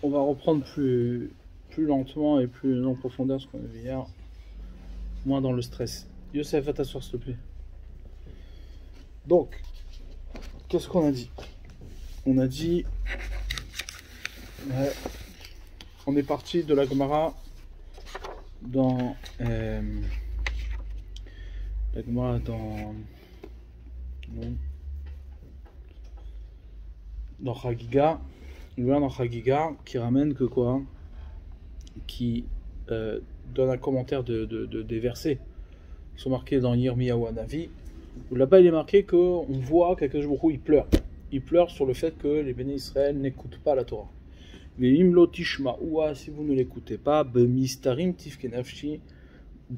on va reprendre plus lentement et plus en profondeur ce qu'on a vu hier, moins dans le stress. Youssef, va t'asseoir s'il te plaît. Donc, qu'est-ce qu'on a dit? On a dit, on est parti de la Gemara dans la Gemara dans Chagiga, dans Chagiga, qui ramène que quoi? Qui donne un commentaire des versets qui sont marqués dans Yirmiyahu Hanavi, où là-bas il est marqué qu'on voit qu'Akadosh Baruch Hu, il pleure. Il pleure sur le fait que les bénis Israël n'écoutent pas la Torah. Mais imlo tishma'ua, si vous ne l'écoutez pas, bemistarim tifkenafshi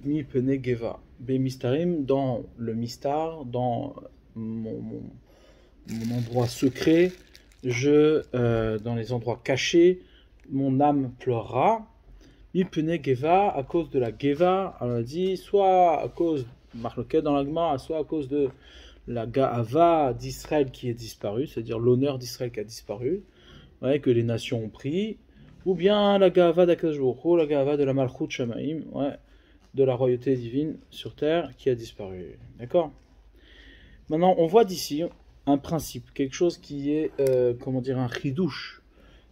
mi pene geva. Bemistarim, dans le mistar, dans mon endroit secret, dans les endroits cachés, mon âme pleurera. Mi pene geva, à cause de la geva, on a dit, soit à cause, marloquet dans la Gemara, soit à cause de la Ga'ava d'Israël qui est disparue, c'est-à-dire l'honneur d'Israël qui a disparu, que les nations ont pris, ou bien la Ga'ava d'Akadosh Baruch Hu, la Ga'ava de la Malchut Shamaim, de la royauté divine sur terre qui a disparu. D'accord? Maintenant, on voit d'ici un principe, quelque chose qui est, un chidouche.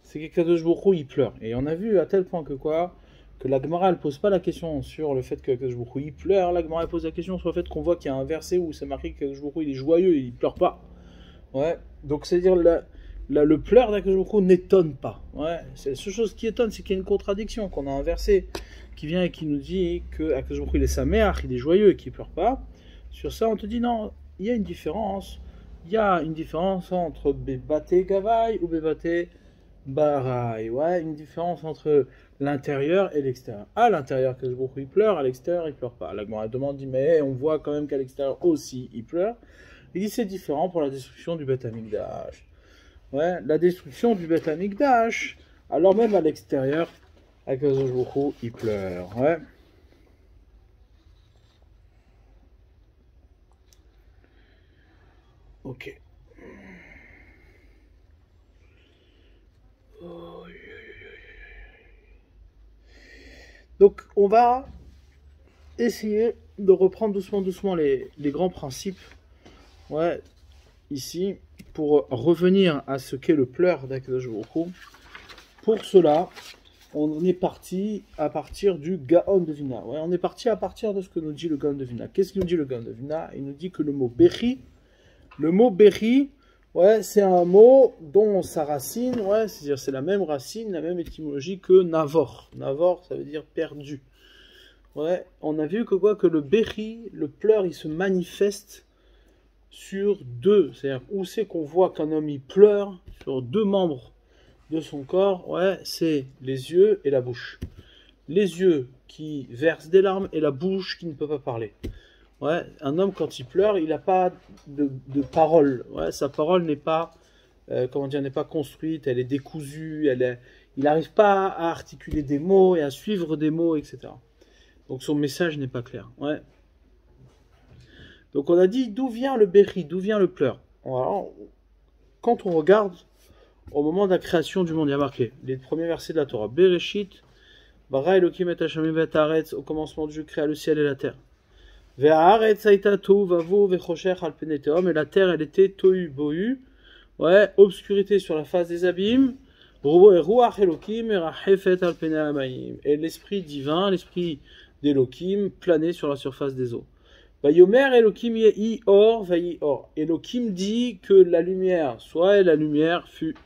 C'est qu'Akadosh Baruch Hu, il pleure. Et on a vu à tel point que quoi? Que la Gemara, elle pose pas la question sur le fait qu'Akadosh Baruch Hu, il pleure. La Gemara, elle pose la question sur le fait qu'on voit qu'il y a un verset où c'est marqué qu'Akadosh Baruch Hu, il est joyeux et il pleure pas. Donc c'est-à-dire le pleur d'Akadosh Baruch Hu n'étonne pas. C'est la seule chose qui étonne, c'est qu'il y a une contradiction, qu'on a un verset qui vient et qui nous dit que Akadosh Baruch Hu, il est sameach, il est joyeux et qu'il pleure pas. Sur ça, on te dit non, il y a une différence. Il y a une différence entre Bebate Gavai ou Bebate Barai. Une différence entre l'intérieur et l'extérieur. À l'intérieur, Akadosh Baruch Hu, il pleure, à l'extérieur, il pleure pas. La Gemara demande, dit, mais on voit quand même qu'à l'extérieur aussi, il pleure. Il dit, c'est différent pour la destruction du Beth Amikdash. La destruction du Beth Amikdash, alors même à l'extérieur, Akadosh Baruch Hu, il pleure. Ok. Donc, on va essayer de reprendre doucement les grands principes, ici, pour revenir à ce qu'est le pleur d'Akadosh Baruch Hu. Pour cela, on est parti à partir du Gaon de Vilna. On est parti à partir de ce que nous dit le Gaon de Vilna. Qu'est-ce qu'il nous dit le Gaon de Vilna? Il nous dit que le mot Bechi, c'est un mot dont sa racine, c'est-à-dire c'est la même racine, la même étymologie que Navor. Navor, ça veut dire perdu. On a vu que le Bechi, le pleur, il se manifeste sur deux. C'est-à-dire où c'est qu'on voit qu'un homme il pleure sur deux membres de son corps, c'est les yeux et la bouche. Les yeux qui versent des larmes et la bouche qui ne peut pas parler. Un homme quand il pleure, il n'a pas de parole. Sa parole n'est pas, n'est pas construite, elle est décousue, il n'arrive pas à articuler des mots et à suivre des mots, etc. Donc son message n'est pas clair. Donc on a dit d'où vient le Bechi, d'où vient le pleur. Alors, quand on regarde au moment de la création du monde, il y a marqué les premiers versets de la Torah. Bereshit, bara Elokim et Hashamim et Haaretz, au commencement Dieu créa le ciel et la terre. Et la terre, elle était tohu bohu, obscurité sur la face des abîmes, et l'esprit divin, l'esprit d'Elohim planait sur la surface des eaux. Elohim dit que la lumière soit, et la lumière fut.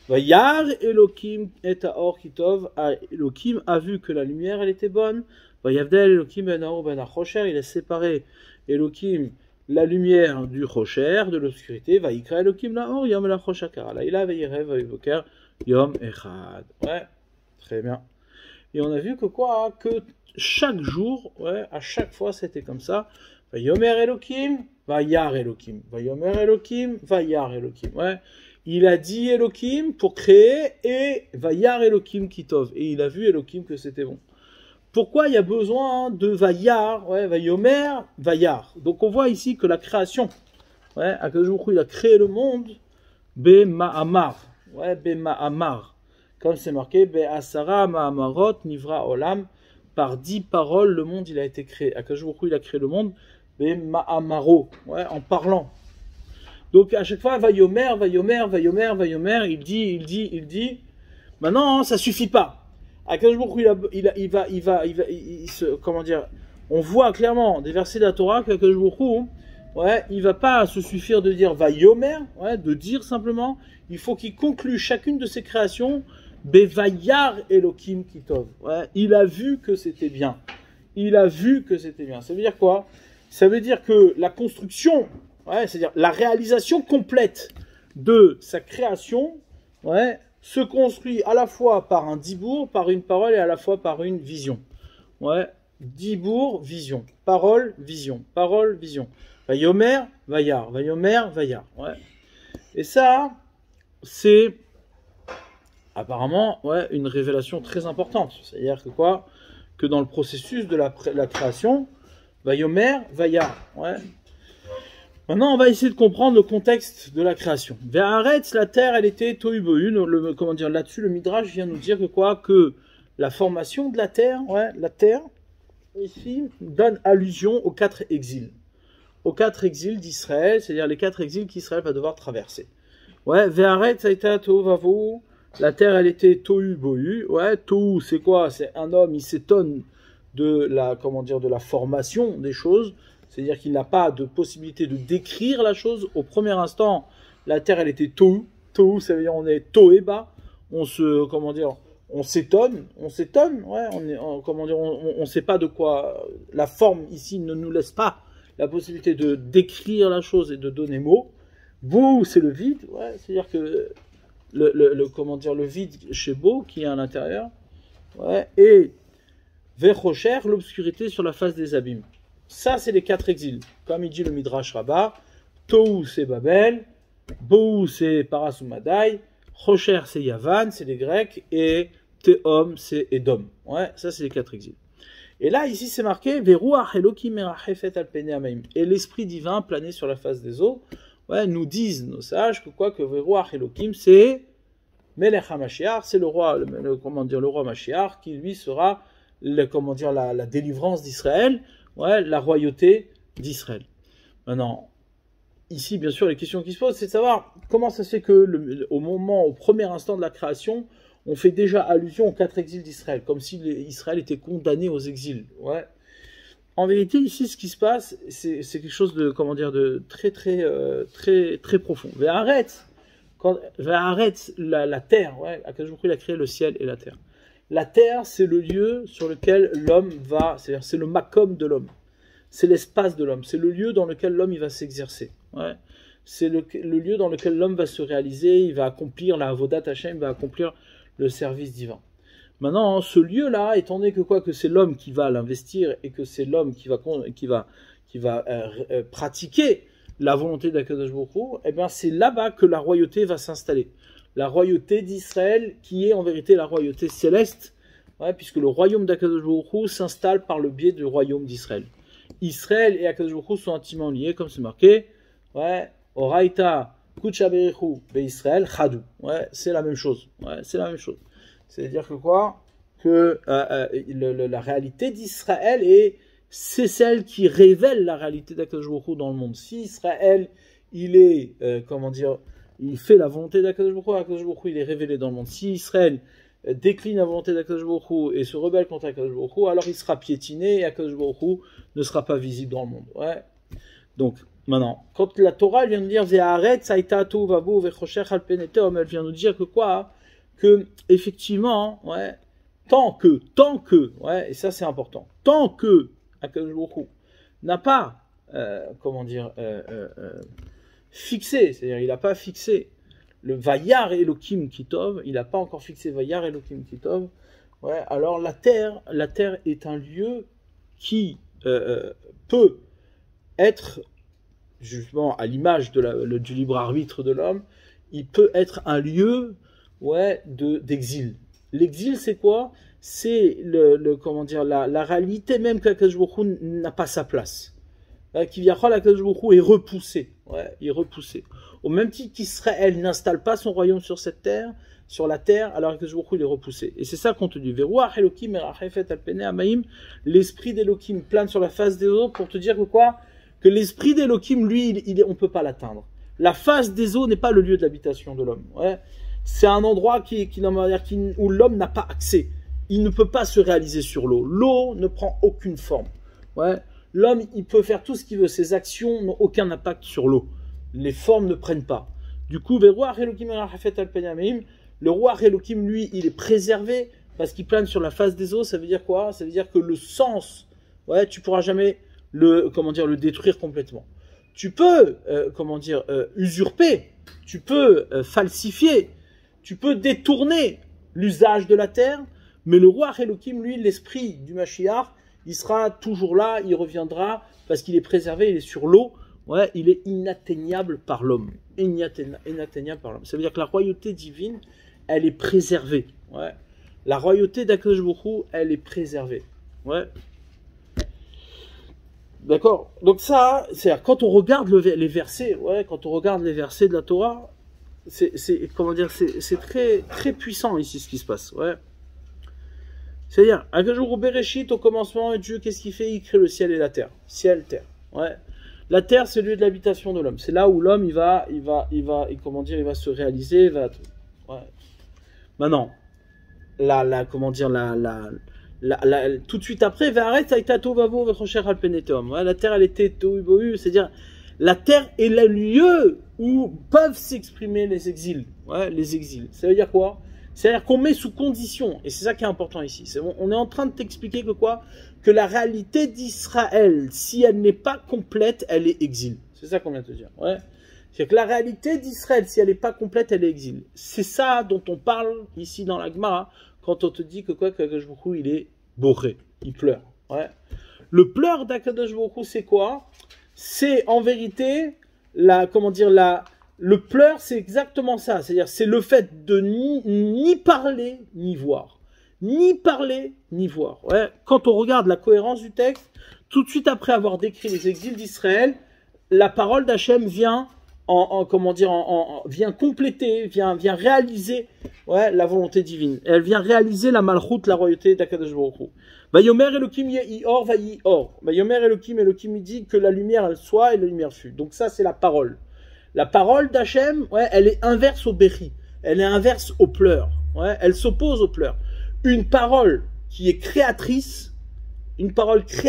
Vayar Elohim et Aor Kitov, Elohim a vu que la lumière elle était bonne. Vayavdel Elohim ben Aor ben Achosher, il a séparé Elohim la lumière du Chosher, de l'obscurité. Vayikra Elohim la Or Yom la Chosher Kara. Il a Vayirev Vayivoker Yom Echad. Très bien. Et on a vu que que chaque jour, à chaque fois c'était comme ça. Vayomer Elohim, Vayar Elohim. Vayomer Elohim, Vayar Elohim. Il a dit Elohim pour créer et Vayar Elohim Kitov. Et il a vu Elohim que c'était bon. Pourquoi il y a besoin de Vayar, Vayomer, Vayar. Donc on voit ici que la création, Akadosh Baruch Hu, il a créé le monde, Bema'amar. Bema'amar. Comme c'est marqué, Be'asara ma'amarot nivra olam, par 10 paroles, le monde il a été créé. Akadosh Baruch Hu, il a créé le monde, Ma'amaro, ouais, en parlant. Donc à chaque fois, Vayomer, il dit. Maintenant, ça suffit pas. Akadosh Baruch Hu, comment dire, on voit clairement des versets de la Torah qu'Akadosh Baruch Hu, ouais, il va pas se suffire de dire Vayomer, ouais, de dire simplement, il faut qu'il conclue chacune de ses créations, Bevayar Elohim Kitov. Ouais, il a vu que c'était bien. Ça veut dire quoi? Ça veut dire que la construction, ouais, c'est-à-dire la réalisation complète de sa création, ouais, se construit à la fois par un dibour, par une parole et à la fois par une vision. Ouais, dibour, vision. Parole, vision. Vayomer, Vayar. Ouais. Et ça, c'est apparemment, ouais, une révélation très importante. C'est-à-dire que quoi? Que dans le processus de la création, Vayomer, Vayar. Ouais. Maintenant, on va essayer de comprendre le contexte de la création. Ve'aretz, la terre, elle était tohu bohu. Comment dire, là-dessus, le Midrash vient nous dire que quoi? Que la formation de la terre, ici, donne allusion aux 4 exils. Aux 4 exils d'Israël, c'est-à-dire les 4 exils qu'Israël va devoir traverser. Ouais, Ve'aretz, aïta tohu vavou. La terre, elle était tohu bohu. Ouais, tohu, c'est quoi? C'est un homme, il s'étonne de la formation des choses. C'est-à-dire qu'il n'a pas de possibilité de décrire la chose. Au premier instant, la terre, elle était tohu. Tohu, ça veut dire on est tohéba. On s'étonne. Ouais, on sait pas de quoi. La forme ici ne nous laisse pas la possibilité de décrire la chose et de donner mot. Bou, c'est le vide. Ouais, c'est-à-dire que le vide chez Beau qui est à l'intérieur. Ouais, et Vechocher, l'obscurité sur la face des abîmes. Ça, c'est les 4 exils. Comme il dit le Midrash Rabbah, Tohu, c'est Babel, Bou, c'est Parasumadai, Chocher, c'est Yavan, c'est les Grecs, et Tehom, c'est Edom. Ouais, ça, c'est les 4 exils. Et là, ici, c'est marqué, Veruach Elokim merachefet al pene hamaim. Et l'esprit divin plané sur la face des eaux. Ouais, nous disent nos sages que quoi, que Veruach Elokim, c'est Melech HaMashiach, c'est le roi Mashiach, qui lui sera, la délivrance d'Israël. Ouais, la royauté d'Israël. Maintenant, ici, bien sûr, les questions qui se posent, c'est de savoir comment ça se fait que, au premier instant de la création, on fait déjà allusion aux 4 exils d'Israël, comme si Israël était condamné aux exils. Ouais. En vérité, ici, ce qui se passe, c'est quelque chose de, de très, très, très profond. Ve'aretz, la terre, ouais, Akadosh Baruch Hu, il a créé le ciel et la terre. La terre, c'est le lieu sur lequel l'homme va, c'est-à-dire c'est le makom de l'homme, c'est l'espace de l'homme, c'est le lieu dans lequel l'homme il va s'exercer. Ouais. C'est le lieu dans lequel l'homme va se réaliser, il va accomplir la avodat Hashem, il va accomplir le service divin. Maintenant, ce lieu-là, étant donné que c'est l'homme qui va l'investir et que c'est l'homme qui va pratiquer la volonté d'Akadosh Baruch Hu, eh bien c'est là-bas que la royauté va s'installer. La royauté d'Israël, qui est en vérité la royauté céleste, ouais, puisque le royaume d'Akadosh Baruch Hu s'installe par le biais du royaume d'Israël. Israël et Akadosh Baruch Hu sont intimement liés, comme c'est marqué, ouais, Oraita Kucha Berichu Israël Chadou. Ouais, c'est la même chose. Ouais, c'est la même chose. C'est-à-dire que quoi? Que la réalité d'Israël c'est celle qui révèle la réalité d'Akadosh Baruch Hu dans le monde. Si Israël, il est, il fait la volonté d'Akadosh Baruch Hu, il est révélé dans le monde. Si Israël décline la volonté d'Akadosh Baruch Hu et se rebelle contre Akadosh Baruch Hu, alors il sera piétiné et Akadosh Baruch Hu ne sera pas visible dans le monde. Ouais. Donc, maintenant, quand la Torah elle vient nous dire Ve'aretz haïta tohu vavohu vechocher al pene tehom, elle vient nous dire que quoi? Que, effectivement, ouais, tant que, ouais, et ça c'est important, tant que Akadosh Baruch Hu n'a pas, fixé, c'est-à-dire il n'a pas fixé le Vayar Elohim Kitov, il n'a pas encore fixé Vayar Elohim Kitov, ouais, alors la terre est un lieu qui peut être, justement à l'image du libre arbitre de l'homme, il peut être un lieu, ouais, d'exil. L'exil, c'est quoi? C'est la réalité même qu'Akadosh Baruch Hu n'a pas sa place. Kivyachol, Akadosh Baruch Hu est repoussé. Ouais, il est repoussé. Au même titre qu'Israël n'installe pas son royaume sur cette terre, sur la terre, alors que il est repoussé. Et c'est ça qu'on te dit. L'esprit d'Elohim plane sur la face des eaux pour te dire que quoi? Que l'esprit d'Elohim, lui, on ne peut pas l'atteindre. La face des eaux n'est pas le lieu de l'habitation de l'homme. Ouais. C'est un endroit où l'homme n'a pas accès. Il ne peut pas se réaliser sur l'eau. L'eau ne prend aucune forme. Ouais. L'homme, il peut faire tout ce qu'il veut. Ses actions n'ont aucun impact sur l'eau. Les formes ne prennent pas. Du coup, le roi Elohim, lui, il est préservé parce qu'il plane sur la face des eaux. Ça veut dire quoi? Ça veut dire que le sens, ouais, tu pourras jamais le détruire complètement. Tu peux, usurper, tu peux falsifier, tu peux détourner l'usage de la terre, mais le roi Elohim, lui, l'esprit du Mashiach, il sera toujours là, il reviendra, parce qu'il est préservé, il est sur l'eau, ouais, il est inatteignable par l'homme. Inatteignable par l'homme. Ça veut dire que la royauté divine, elle est préservée. Ouais. La royauté d'Akadosh Baruch Hu, elle est préservée. Ouais. D'accord. Donc ça, c'est quand on regarde les versets, ouais, quand on regarde les versets de la Torah, c'est très très puissant ici ce qui se passe. Ouais. C'est-à-dire, Akadosh Baruch Hu Bereshit, au commencement, Dieu, qu'est-ce qu'il fait? Il crée le ciel et la terre. Ciel, terre. Ouais. La terre, c'est le lieu de l'habitation de l'homme. C'est là où l'homme, il va se réaliser, ouais. Maintenant, tout de suite après, la terre, elle était tohu, c'est-à-dire, la terre est le lieu où peuvent s'exprimer les exils. Ouais, les exils. Ça veut dire quoi? C'est-à-dire qu'on met sous condition, et c'est ça qui est important ici. On est en train de t'expliquer que quoi? Que la réalité d'Israël, si elle n'est pas complète, elle est exil. C'est ça qu'on vient de te dire. Ouais. C'est que la réalité d'Israël, si elle n'est pas complète, elle est exil. C'est ça dont on parle ici dans la Gemara, quand on te dit que quoi, qu'Akadosh Baruch Hu, il est boré, il pleure. Ouais. Le pleur d'Akadosh Baruch Hu, c'est quoi? C'est en vérité, le pleur, c'est exactement ça. C'est-à-dire, c'est le fait de ni parler, ni voir. Ni parler, ni voir. Ouais. Quand on regarde la cohérence du texte, tout de suite après avoir décrit les exils d'Israël, la parole d'Hachem vient vient compléter, vient réaliser, ouais, la volonté divine. Elle vient réaliser la malchoute, la royauté d'Akadosh Baruch Hu. Vayomer Elohim yehi or vayi or. Vayomer Elohim il dit que la lumière elle soit et la lumière fut. Donc ça c'est la parole. La parole d'Hachem, ouais, elle est inverse au béri. Elle est inverse au pleur. Ouais, elle s'oppose au pleur. Une parole qui est créatrice, une parole qui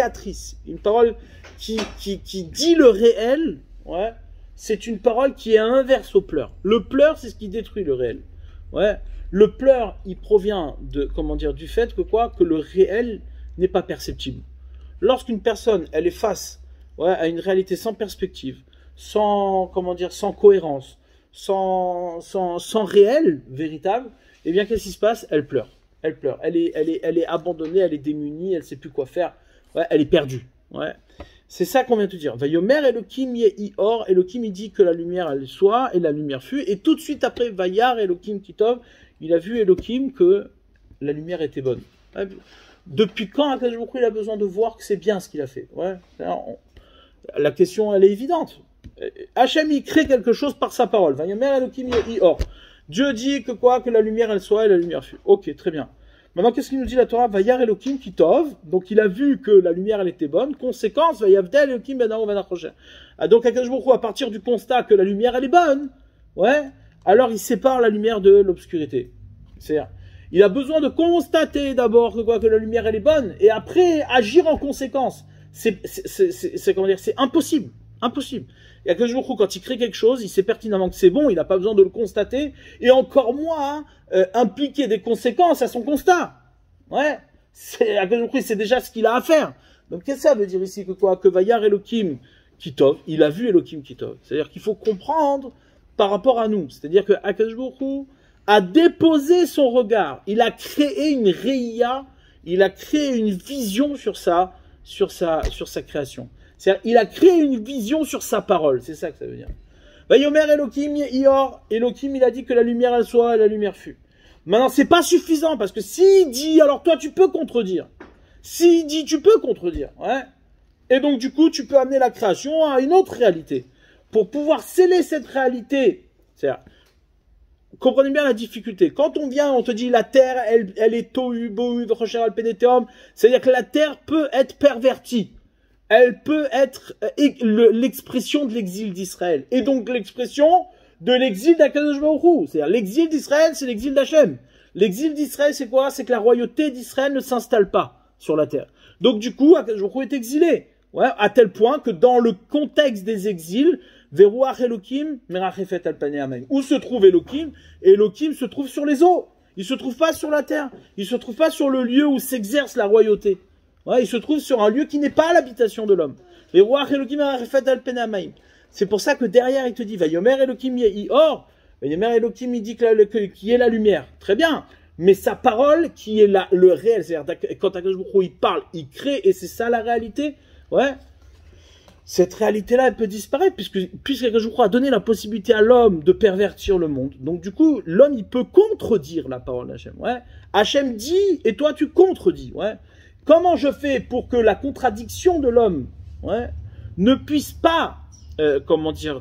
dit le réel, ouais, c'est une parole qui est inverse au pleur. Le pleur, c'est ce qui détruit le réel. Ouais. Le pleur, il provient du fait que le réel n'est pas perceptible. Lorsqu'une personne, elle est face, ouais, à une réalité sans perspective, sans cohérence, sans réel véritable, eh bien, qu'est-ce qui se passe? Elle pleure. Elle pleure. Elle est abandonnée, elle est démunie, elle ne sait plus quoi faire. Ouais, elle est perdue. Ouais. C'est ça qu'on vient de te dire. Vayomer Elohim yehi or. Elohim, il dit que la lumière elle soit et la lumière fut. Et tout de suite après, Vayar Elohim kitov, il a vu Elohim que la lumière était bonne. Ouais. Depuis quand Akadosh Baruch Hu, il a besoin de voir que c'est bien ce qu'il a fait? Ouais. Alors, la question, elle est évidente. Hachem, il crée quelque chose par sa parole. Vayomer Elohim yehi or. Dieu dit que quoi? Que la lumière elle soit et la lumière fut. Ok, très bien. Maintenant, qu'est-ce qu'il nous dit la Torah? Vayar Elohim kitov. Donc, il a vu que la lumière elle était bonne. Conséquence, Vayavdel Elohim ben Aaron ben Achosher. Donc, Akadosh Baruch Hu, à partir du constat que la lumière elle est bonne, ouais, alors il sépare la lumière de l'obscurité. C'est-à-dire, il a besoin de constater d'abord que la lumière elle est bonne et après agir en conséquence. C'est impossible. Impossible. Et Akadosh Baruch Hu, quand il crée quelque chose, il sait pertinemment que c'est bon, il n'a pas besoin de le constater, et encore moins impliquer des conséquences à son constat. Ouais. Akadosh Baruch Hu, c'est déjà ce qu'il a à faire. Donc qu'est-ce que ça veut dire ici? Que Vayar Elohim kitov, il a vu Elohim kitov. C'est-à-dire qu'il faut comprendre par rapport à nous. C'est-à-dire que Akadosh Baruch Hu a déposé son regard, il a créé une réia, il a créé une vision sur sa création. C'est-à-dire, il a créé une vision sur sa parole. C'est ça que ça veut dire. Vayomer Elohim yehi or. Elohim, il a dit que la lumière elle soit et la lumière fut. Maintenant, c'est pas suffisant parce que s'il dit, alors toi tu peux contredire. S'il dit, tu peux contredire. Ouais. Et donc du coup, tu peux amener la création à une autre réalité. pour pouvoir sceller cette réalité, c'est-à-dire, comprenez bien la difficulté. Quand on vient, on te dit la terre, elle est tohu, bohu, v'chocher al peneteum, c'est-à-dire que la terre peut être pervertie. Elle peut être l'expression de l'exil d'Israël. Et donc l'expression de l'exil d'Akadosh Baruch Hu. C'est-à-dire l'exil d'Israël, c'est l'exil d'Hachem. L'exil d'Israël, c'est quoi? C'est que la royauté d'Israël ne s'installe pas sur la terre. Donc du coup, Akadosh Baruch Hu est exilé. Ouais, à tel point que dans le contexte des exils, Veruach Elokim, Merachefet al Panei Hamayim. Où se trouve Elokim? Elokim se trouve sur les eaux. Il se trouve pas sur la terre. Il se trouve pas sur le lieu où s'exerce la royauté. Ouais, il se trouve sur un lieu qui n'est pas l'habitation de l'homme. Veruach Elokim, Merachefet al Panei Hamayim. C'est pour ça que derrière il te dit Vayomer Elokim yehi or. Vayomer Elokim, il dit qui est la lumière. Très bien. Mais sa parole qui est le réel. C'est-à-dire quand Akadosh Baruch Hu il parle, il crée et c'est ça la réalité. Ouais. Cette réalité-là, elle peut disparaître, puisque je crois a donné la possibilité à l'homme de pervertir le monde. Donc du coup, l'homme, il peut contredire la parole d'Hachem. Ouais. Hachem dit, et toi, tu contredis. Ouais. Comment je fais pour que la contradiction de l'homme, ouais, ne puisse pas,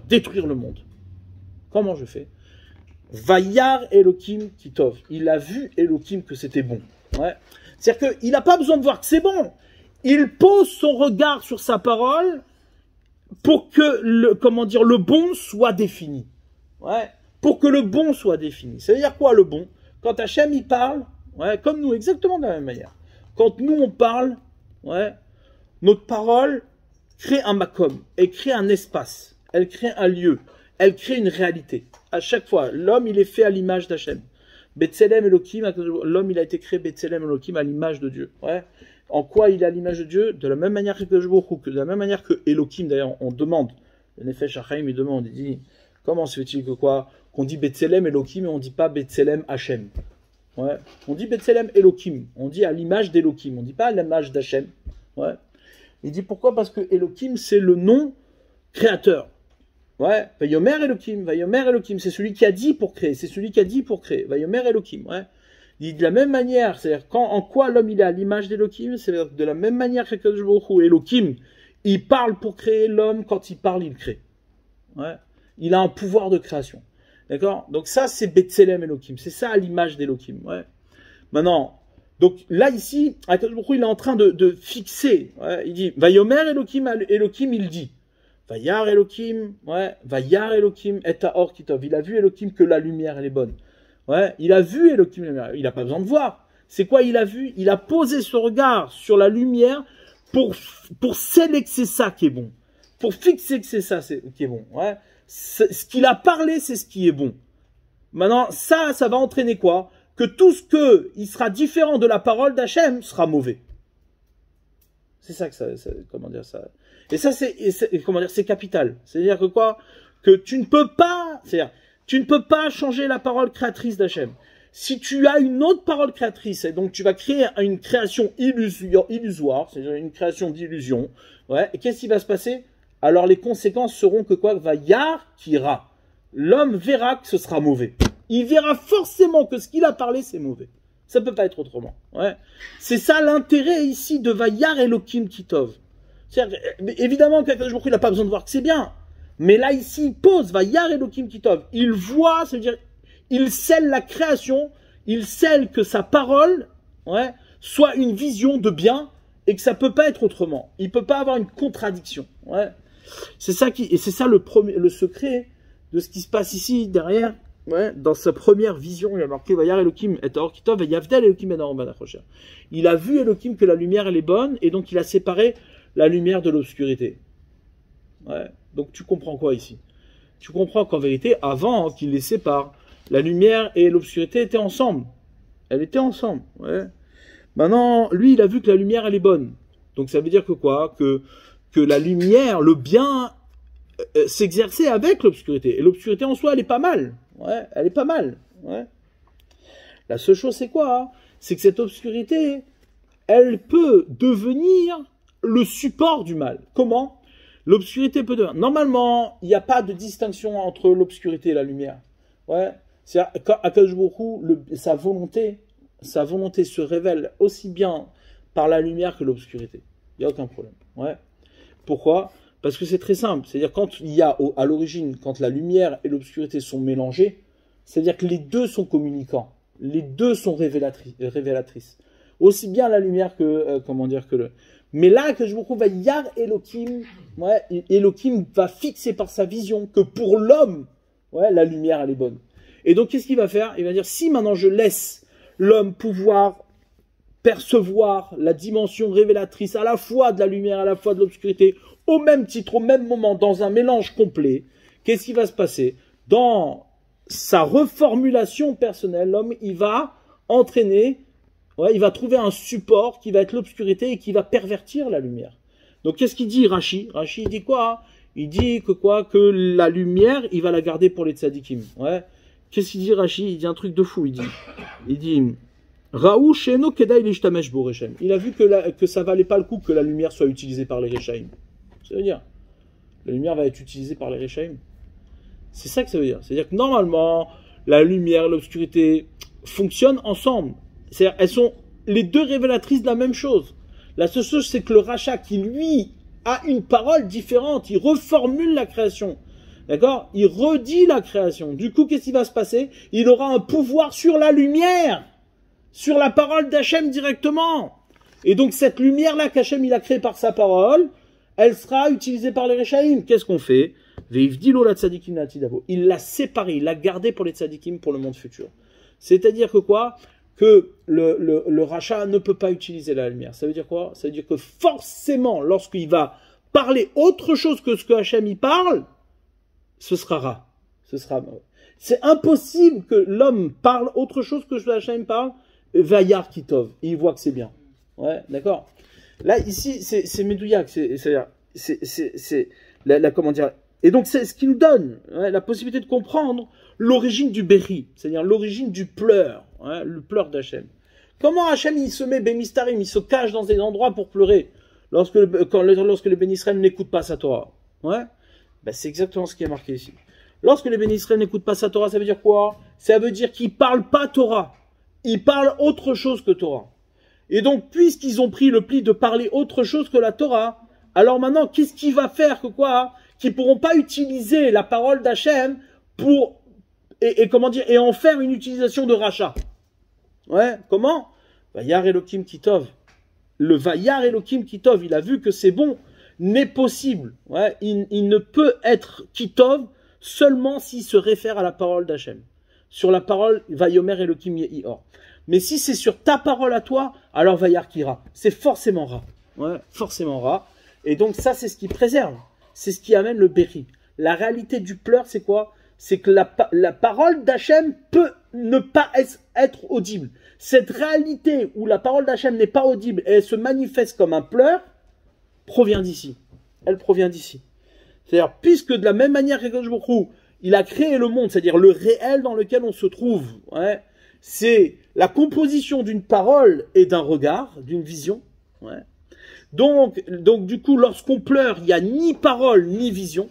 détruire le monde? Comment je fais? Vayar Elokim Kitov. Il a vu Elokim que c'était bon. Ouais. C'est-à-dire qu'il n'a pas besoin de voir que c'est bon. Il pose son regard sur sa parole pour que le bon soit défini. Ouais. Pour que le bon soit défini. Ça veut dire quoi le bon? Quand Hachem il parle, ouais, comme nous, exactement de la même manière. Quand nous on parle, ouais, notre parole crée un makom, elle crée un espace, elle crée un lieu, elle crée une réalité. À chaque fois, l'homme il est fait à l'image d'Hachem. Betselem Elohim, l'homme il a été créé Betselem Elohim à l'image de Dieu. Ouais. En quoi il est à l'image de Dieu? De la même manière que de la même manière que Elohim, d'ailleurs, on demande, le Nefesh HaChaim, il demande, il dit, comment se fait-il que quoi? Qu'on dit Betselem Elohim et on ne dit pas Betselem Hachem. Ouais. On dit Betselem Elohim, on dit à l'image d'Elohim, on ne dit pas à l'image d'Hachem. Ouais. Il dit pourquoi? Parce que Elohim, c'est le nom créateur. Ouais. Vayomer Elohim, c'est celui qui a dit pour créer, c'est celui qui a dit pour créer. Vayomer Elohim, ouais. Il dit de la même manière, c'est-à-dire en quoi l'homme il est à l'image d'Elohim, c'est de la même manière que Elohim, il parle pour créer l'homme, quand il parle, il crée. Ouais. Il a un pouvoir de création. D'accord? Donc ça, c'est Betselem Elohim, c'est ça à l'image d'Elohim. Ouais. Maintenant, donc là ici, il est en train de fixer. Ouais. Il dit, Vayomer Elohim, il dit. Vayar Elohim, ouais, Vayar Elohim et Or Kitov. Il a vu Elohim que la lumière elle est bonne. Ouais, il a vu Elohim, il n'a pas besoin de voir. C'est quoi il a vu? Il a posé son regard sur la lumière pour sceller que c'est ça qui est bon. Pour fixer que c'est ça qui est bon. Ouais. Ce qu'il a parlé, c'est ce qui est bon. Maintenant, ça va entraîner quoi? Que tout ce il sera différent de la parole d'Hachem sera mauvais. C'est ça que ça, comment dire ça. Et ça, c'est capital. C'est-à-dire que quoi? Que tu ne peux pas, tu ne peux pas changer la parole créatrice d'Hachem. Si tu as une autre parole créatrice, et donc tu vas créer une création illusoire, c'est-à-dire une création d'illusion, ouais, et qu'est-ce qui va se passer? Alors les conséquences seront que quoi? Va yar kira. L'homme verra que ce sera mauvais. Il verra forcément que ce qu'il a parlé, c'est mauvais. Ça peut pas être autrement. Ouais. C'est ça l'intérêt ici de Vayar Elohim Kitov. Évidemment qu'Akadosh Baruch Hu, il n'a pas besoin de voir que c'est bien. Mais là, ici, il pose, Vayar Elohim Kitov. Il voit, c'est-à-dire, il scelle la création, il scelle que sa parole, ouais, soit une vision de bien, et que ça peut pas être autrement. Il peut pas avoir une contradiction. Ouais. C'est ça le secret de ce qui se passe ici, derrière. Ouais, dans sa première vision, il a marqué Vayar Elohim et Or Kitov et Yavdel Elohim et Naoman Achocher. Il a vu Elohim que la lumière elle est bonne et donc il a séparé la lumière de l'obscurité. Ouais. Donc tu comprends quoi ici? Tu comprends qu'en vérité, avant qu'il les sépare, la lumière et l'obscurité étaient ensemble. Elles étaient ensemble. Ouais. Maintenant, lui, il a vu que la lumière elle est bonne. Donc ça veut dire que quoi? Que la lumière, le bien, s'exerçait avec l'obscurité. Et l'obscurité en soi, elle est pas mal. Ouais, elle est pas mal. Ouais. La seule chose, c'est quoi? Hein? C'est que cette obscurité, elle peut devenir le support du mal. Comment? L'obscurité peut devenir... Normalement, il n'y a pas de distinction entre l'obscurité et la lumière. Ouais. C'est-à-dire, quand Akadosh Baruch Hu, sa volonté se révèle aussi bien par la lumière que l'obscurité. Il n'y a aucun problème. Ouais. Pourquoi? Parce que c'est très simple. C'est-à-dire quand il y a à l'origine, quand la lumière et l'obscurité sont mélangées, c'est-à-dire que les deux sont communicants. Les deux sont révélatrices. Aussi bien la lumière que, comment dire, que le... Mais là, que je vous trouve, Yar Elohim, ouais, Elohim va fixer par sa vision que pour l'homme, ouais, la lumière, elle est bonne. Et donc, qu'est-ce qu'il va faire? Il va dire, si maintenant je laisse l'homme pouvoir percevoir la dimension révélatrice à la fois de la lumière, à la fois de l'obscurité, au même titre, au même moment, dans un mélange complet, qu'est-ce qui va se passer? Dans sa reformulation personnelle, l'homme, il va entraîner, ouais, il va trouver un support qui va être l'obscurité et qui va pervertir la lumière. Donc, qu'est-ce qu'il dit, Rashi? Rashi, il dit quoi? Il dit que quoi? Que la lumière, il va la garder pour les tzadikim. Ouais. Qu'est-ce qu'il dit, Rashi? Il dit un truc de fou. Il dit, Raou sheno kedai lishtamesh bo reshaim. Il a vu que ça valait pas le coup que la lumière soit utilisée par les reshaim. Ça veut dire, la lumière va être utilisée par les reshaim. C'est ça que ça veut dire. C'est-à-dire que normalement, la lumière et l'obscurité fonctionnent ensemble. C'est-à-dire, elles sont les deux révélatrices de la même chose. La seule chose, c'est que le rachat qui, lui, a une parole différente, il reformule la création. D'accord? Il redit la création. Du coup, qu'est-ce qui va se passer? Il aura un pouvoir sur la lumière, sur la parole d'Hachem directement. Et donc, cette lumière-là qu'Hachem, il a créée par sa parole, elle sera utilisée par les Rechaïm. Qu'est-ce qu'on fait? Il l'a séparée, il l'a gardée pour les tzadikim pour le monde futur. C'est-à-dire que quoi? Que le rachat ne peut pas utiliser la lumière. Ça veut dire quoi? Ça veut dire que forcément, lorsqu'il va parler autre chose que ce que Hachem y parle, ce sera ra. C'est impossible que l'homme parle autre chose que ce que Hachem parle. Vayar kitov. Et il voit que c'est bien. Ouais, d'accord. Là, ici, c'est Medouillac. C'est comment dire. Et donc, c'est ce qui nous donne, ouais, la possibilité de comprendre l'origine du Béri, c'est-à-dire l'origine du pleur, ouais, le pleur d'Hachem. Comment Hachem, il se met Bémistarim, il se cache dans des endroits pour pleurer lorsque le Béni Israël n'écoute pas sa Torah, ouais, ben, c'est exactement ce qui est marqué ici. Lorsque le Béni Israël n'écoute pas sa Torah, ça veut dire quoi? Ça veut dire qu'il ne parle pas Torah, il parle autre chose que Torah. Et donc, puisqu'ils ont pris le pli de parler autre chose que la Torah, alors maintenant, qu'est-ce qu'il va faire que quoi? Qui pourront pas utiliser la parole d'Hachem pour comment dire, et en faire une utilisation de rachat. Ouais, comment? Vayar Elohim Kitov. Le Vayar Elohim Kitov, il a vu que c'est bon, n'est possible. Ouais, il ne peut être Kitov seulement s'il se réfère à la parole d'Hachem. Sur la parole Vayomer Elohim Yehior. Mais si c'est sur ta parole à toi, alors Vayar Kira. C'est forcément Ra. Ouais, forcément Ra. Et donc ça, c'est ce qui préserve. C'est ce qui amène le Béri. La réalité du pleur, c'est quoi? C'est que la parole d'Hachem peut ne pas être audible. Cette réalité où la parole d'Hachem n'est pas audible et elle se manifeste comme un pleur, provient d'ici. Elle provient d'ici. C'est-à-dire, puisque de la même manière qu'Akadosh Baruch Hu, il a créé le monde, c'est-à-dire le réel dans lequel on se trouve, ouais, c'est la composition d'une parole et d'un regard, d'une vision, ouais. Donc, du coup, lorsqu'on pleure, il n'y a ni parole, ni vision.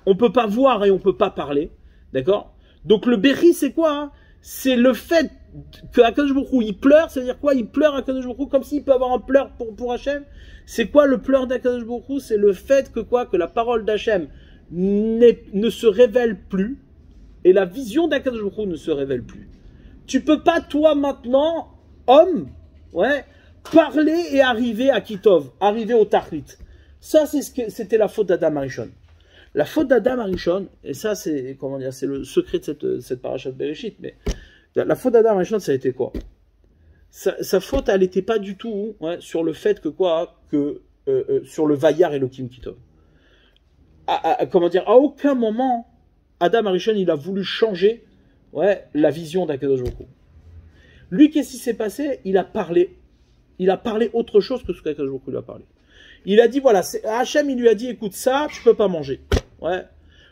On ne peut pas voir et on ne peut pas parler. D'accord? Donc, le Béri, c'est quoi, hein? C'est le fait que Akadosh Baruch Hu, il pleure. C'est-à-dire quoi? Il pleure Akadosh Baruch Hu comme s'il peut avoir un pleur pour Hachem. C'est quoi le pleur d'Akadosh Baruch Hu? C'est le fait que quoi? Que la parole d'Hachem ne se révèle plus. Et la vision d'Akadosh Baruch Hu ne se révèle plus. Tu peux pas, toi, maintenant, homme, ouais, parler et arriver à Kitov, arriver au Tachlit. Ça, c'était la faute d'Adam Arishon. La faute d'Adam Arishon, et ça, c'est, comment dire, c'est le secret de cette parasha de Bereshit, mais la faute d'Adam Arishon, ça a été quoi? Sa faute, elle n'était pas du tout, ouais, sur le fait que quoi, sur le Vayar Elohim Kitov. Comment dire, à aucun moment, Adam Arishon, il a voulu changer, ouais, la vision d'Akadosh Baruch Hu. Lui, qu'est-ce qui s'est passé? Il a parlé autre chose que ce qu'Akadosh Baruch Hu lui a parlé. Il a dit, voilà, Hachem, il lui a dit, écoute, ça, tu peux pas manger. Ouais.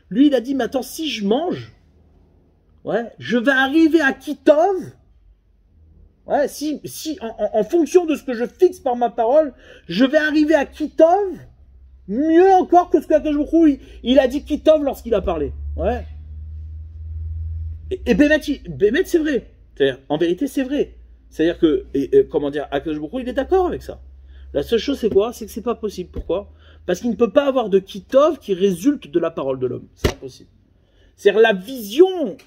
Lui, il a dit, mais attends, si je mange, ouais, je vais arriver à Kitov. Ouais, si en fonction de ce que je fixe par ma parole, je vais arriver à Kitov mieux encore que ce qu'Akadosh Baruch Hu, il a dit Kitov lorsqu'il a parlé. Ouais. Et Bémet, c'est vrai. En vérité, c'est vrai. C'est-à-dire que, comment dire, Akadosh Baruch Hu, il est d'accord avec ça. La seule chose, c'est quoi? C'est que c'est pas possible. Pourquoi? Parce qu'il ne peut pas avoir de kitov qui résulte de la parole de l'homme. C'est impossible. C'est-à-dire la vision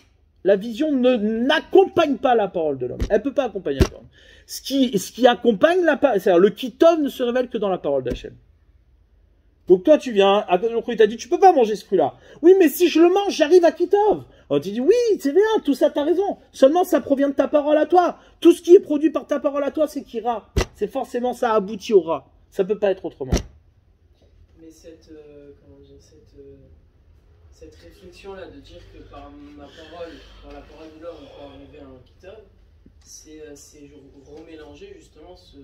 n'accompagne pas la parole de l'homme. Elle ne peut pas accompagner la parole. Ce qui accompagne la parole, c'est-à-dire le kitov ne se révèle que dans la parole d'Hachem. Donc toi tu viens, il t'a dit tu peux pas manger ce fruit-là. Oui mais si je le mange j'arrive à kitov. On te dit oui c'est bien, tout ça t'as raison. Seulement ça provient de ta parole à toi. Tout ce qui est produit par ta parole à toi c'est kira. C'est forcément ça aboutit au ra. Ça peut pas être autrement. Mais cette réflexion-là de dire que par ma parole, par la parole de l'homme, on peut arriver à un kitov, c'est remélanger justement ce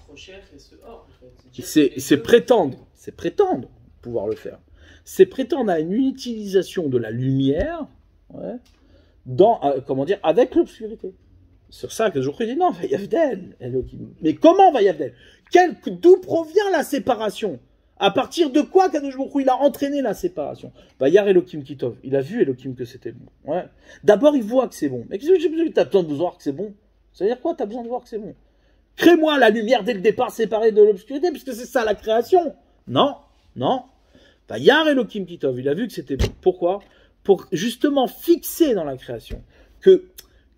rocher et ce or. En fait. C'est prétendre pouvoir le faire. C'est prétendre à une utilisation de la lumière, ouais, avec l'obscurité. Sur ça que je dis non, Vayavdel, Elohim. Mais comment Vayavdel? D'où provient la séparation? À partir de quoi Kadosh Baruch Hu, il a entraîné la séparation? Yar Elohim Kitov. Il a vu Elohim que c'était bon. Ouais. D'abord, il voit que c'est bon. Mais qu'est-ce que tu as besoin de voir que c'est bon? Ça veut dire quoi? Tu as besoin de voir que c'est bon. Crée-moi la lumière dès le départ séparée de l'obscurité, puisque c'est ça la création. Non. Yar Elohim Kitov. Il a vu que c'était bon. Pourquoi? Pour justement fixer dans la création que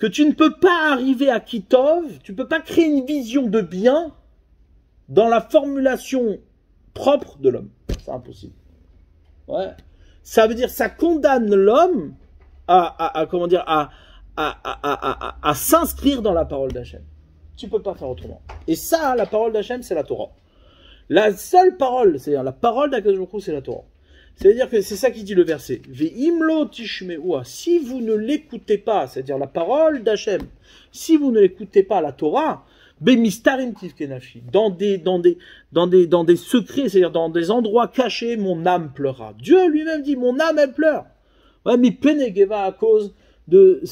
tu ne peux pas arriver à Kitov, tu ne peux pas créer une vision de bien dans la formulation propre de l'homme. C'est impossible. Ouais. Ça veut dire, ça condamne l'homme à s'inscrire dans la parole d'Hachem. Tu ne peux pas faire autrement. Et ça, la parole d'Hachem, c'est la Torah. La seule parole, c'est-à-dire la parole d'Akadosh Baruch Hu, c'est la Torah. C'est-à-dire que c'est ça qui dit le verset. Ve'imlo tishme'ua. Si vous ne l'écoutez pas, c'est-à-dire la parole d'Hachem, si vous ne l'écoutez pas, la Torah, Bemistarim tifkenafi, dans des secrets, c'est-à-dire dans des endroits cachés, mon âme pleura. Dieu lui-même dit, mon âme, elle pleure. Ouais, mais penegeva à cause de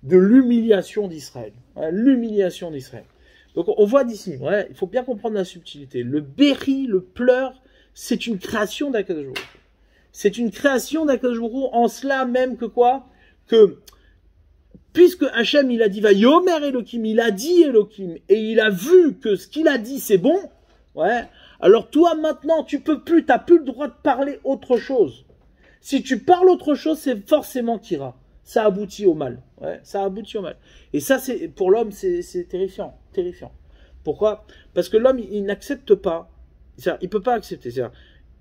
l'humiliation d'Israël. Ouais, l'humiliation d'Israël. Donc on voit d'ici, ouais, il faut bien comprendre la subtilité. Le béri, le pleur, c'est une création d'Akadosh Baruch Hu. C'est une création d'Akadosh Baruch Hu en cela même que quoi? Que puisque Hachem, il a dit, va Yomer Elohim, il a dit Elohim, et il a vu que ce qu'il a dit, c'est bon, ouais, alors toi, maintenant, t'as plus le droit de parler autre chose. Si tu parles autre chose, c'est forcément Kira. Ça aboutit au mal, ouais, ça aboutit au mal. Et ça, pour l'homme, c'est terrifiant, terrifiant. Pourquoi? Parce que l'homme, il n'accepte pas, il peut pas accepter,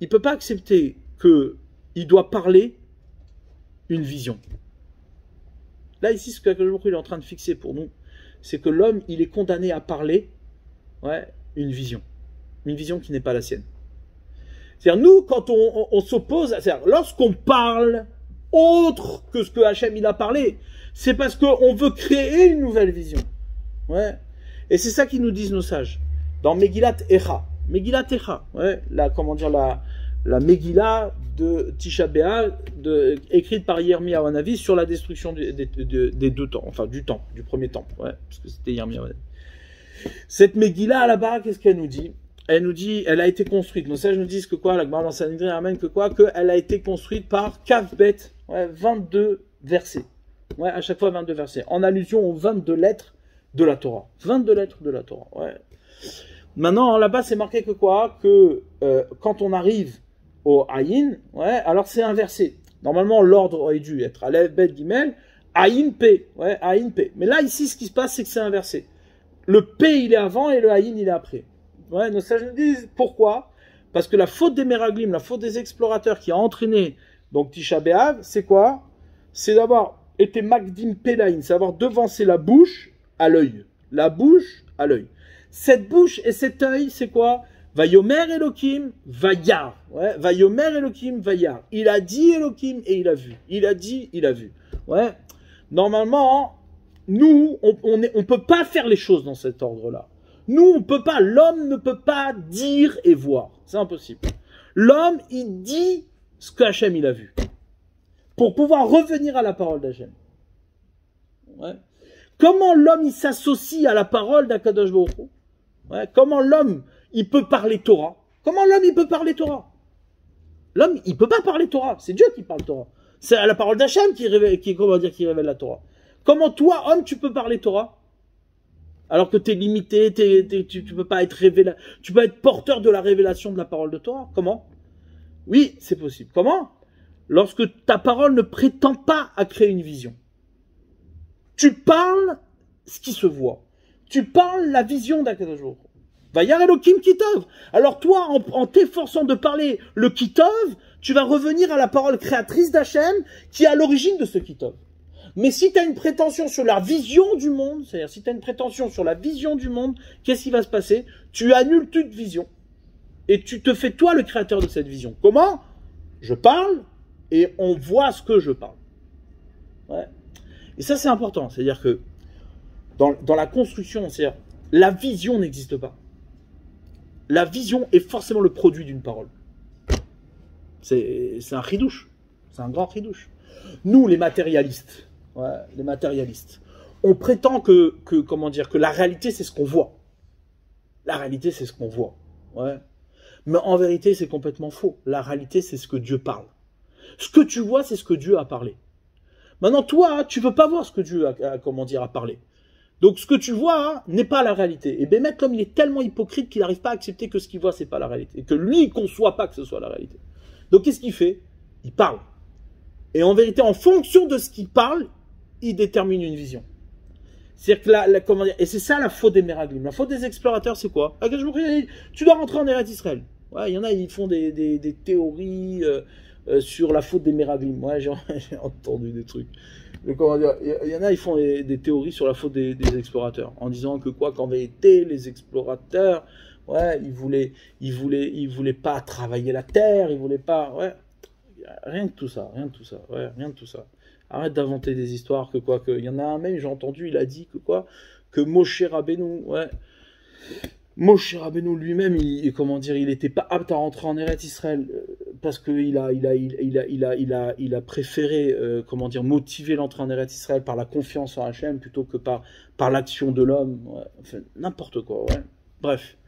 il peut pas accepter qu'il doit parler une vision. Là, ici, ce que il est en train de fixer pour nous, c'est que l'homme, il est condamné à parler, ouais, une vision qui n'est pas la sienne. C'est-à-dire, nous, quand on s'oppose, c'est-à-dire, lorsqu'on parle autre que ce que Hachem, il a parlé, c'est parce qu'on veut créer une nouvelle vision. Ouais. Et c'est ça qu'ils nous disent nos sages. Dans Megillat Echa, ouais, la Megillah de Tisha B'Av, écrite par Yirmiyahu Hanavi sur la destruction des deux temps, enfin du premier temple, ouais, parce que c'était Yirmiyahu Hanavi. Cette Megillah là-bas, qu'est-ce qu'elle nous dit? Elle nous dit, elle a été construite. Nos sages nous disent que quoi? La Gemara dans Sanhedrin ramène qu'elle a été construite par Kavbet, ouais, 22 versets. Ouais, à chaque fois 22 versets, en allusion aux 22 lettres de la Torah. 22 lettres de la Torah, ouais. Maintenant, là-bas, c'est marqué que quoi? Que quand on arrive au Aïn, ouais, alors c'est inversé. Normalement, l'ordre aurait dû être Aleph, Bet, Gimel, Aïn, P. Ouais, Aïn, P. Mais là, ici, ce qui se passe, c'est que c'est inversé. Le P, il est avant et le Aïn, il est après. Ouais, nos sages nous disent pourquoi? Parce que la faute des Meraglim, la faute des explorateurs qui a entraîné donc Tisha B'Av, c'est quoi? C'est d'avoir été Magdim Pelaïn, c'est d'avoir devancé la bouche à l'œil. La bouche à l'œil. Cette bouche et cet œil, c'est quoi? Vayomer Elohim, Vayar. Ouais, Vayomer Elohim, Vayar. Il a dit Elohim et il a vu. Il a dit, il a vu. Ouais. Normalement, nous, on peut pas faire les choses dans cet ordre-là. Nous, on peut pas. L'homme ne peut pas dire et voir. C'est impossible. L'homme, il dit ce que Hachem, il a vu. Pour pouvoir revenir à la parole d'Hachem. Ouais. Comment l'homme, il s'associe à la parole d'Akadosh Baruch Hu? Ouais. Comment l'homme, il peut parler Torah? Comment l'homme, il peut parler Torah? L'homme, il peut pas parler Torah. C'est Dieu qui parle Torah. C'est à la parole d'Hachem qui révèle la Torah. Comment toi, homme, tu peux parler Torah? Alors que tu es limité, tu peux pas être tu peux être porteur de la révélation de la parole de Torah. Comment? Oui, c'est possible. Comment? Lorsque ta parole ne prétend pas à créer une vision. Tu parles ce qui se voit. Tu parles la vision d'Akadosh Baruch Hu. Vayar Elokim Kitov. Alors toi, en t'efforçant de parler le Kitov, tu vas revenir à la parole créatrice d'Hachem qui est à l'origine de ce Kitov. Mais si tu as une prétention sur la vision du monde, c'est-à-dire si tu as une prétention sur la vision du monde, qu'est-ce qui va se passer? Tu annules toute vision. Et tu te fais toi le créateur de cette vision. Comment? Je parle et on voit ce que je parle. Ouais. Et ça c'est important. C'est-à-dire que dans la construction, c'est-à-dire la vision n'existe pas. La vision est forcément le produit d'une parole. C'est un chidouche. C'est un grand chidouche. Nous, les matérialistes, on prétend que la réalité, c'est ce qu'on voit. La réalité, c'est ce qu'on voit. Ouais. Mais en vérité, c'est complètement faux. La réalité, c'est ce que Dieu parle. Ce que tu vois, c'est ce que Dieu a parlé. Maintenant, toi, tu ne veux pas voir ce que Dieu a parlé. Donc, ce que tu vois n'est pas la réalité. Et Bémet, comme il est tellement hypocrite qu'il n'arrive pas à accepter que ce qu'il voit, c'est pas la réalité. Et que lui, il ne conçoit pas que ce soit la réalité. Donc, qu'est-ce qu'il fait? Il parle. Et en vérité, en fonction de ce qu'il parle, il détermine une vision. C'est-à-dire que et c'est ça la faute des Meraglim. La faute des explorateurs, c'est quoi? Tu dois rentrer en Eretz Israël. Ouais, il y en a, ils font des théories sur la faute des Meraglim. Ouais, j'ai entendu des trucs. Il y en a, ils font des théories sur la faute des explorateurs, en disant que qu'en vérité, les explorateurs, ouais, ils voulaient pas travailler la terre, ils voulaient pas, ouais, rien de tout ça, ouais, rien de tout ça. Arrête d'inventer des histoires il y en a un même, j'ai entendu, il a dit que Moshe Rabbeinu, ouais, Moshe Rabbeinu lui-même, il n'était pas apte à rentrer en Eretz Israël parce qu'il a préféré, motiver l'entrée en Eretz Israël par la confiance en Hachem plutôt que par l'action de l'homme. Ouais. Enfin, n'importe quoi. Ouais. Bref,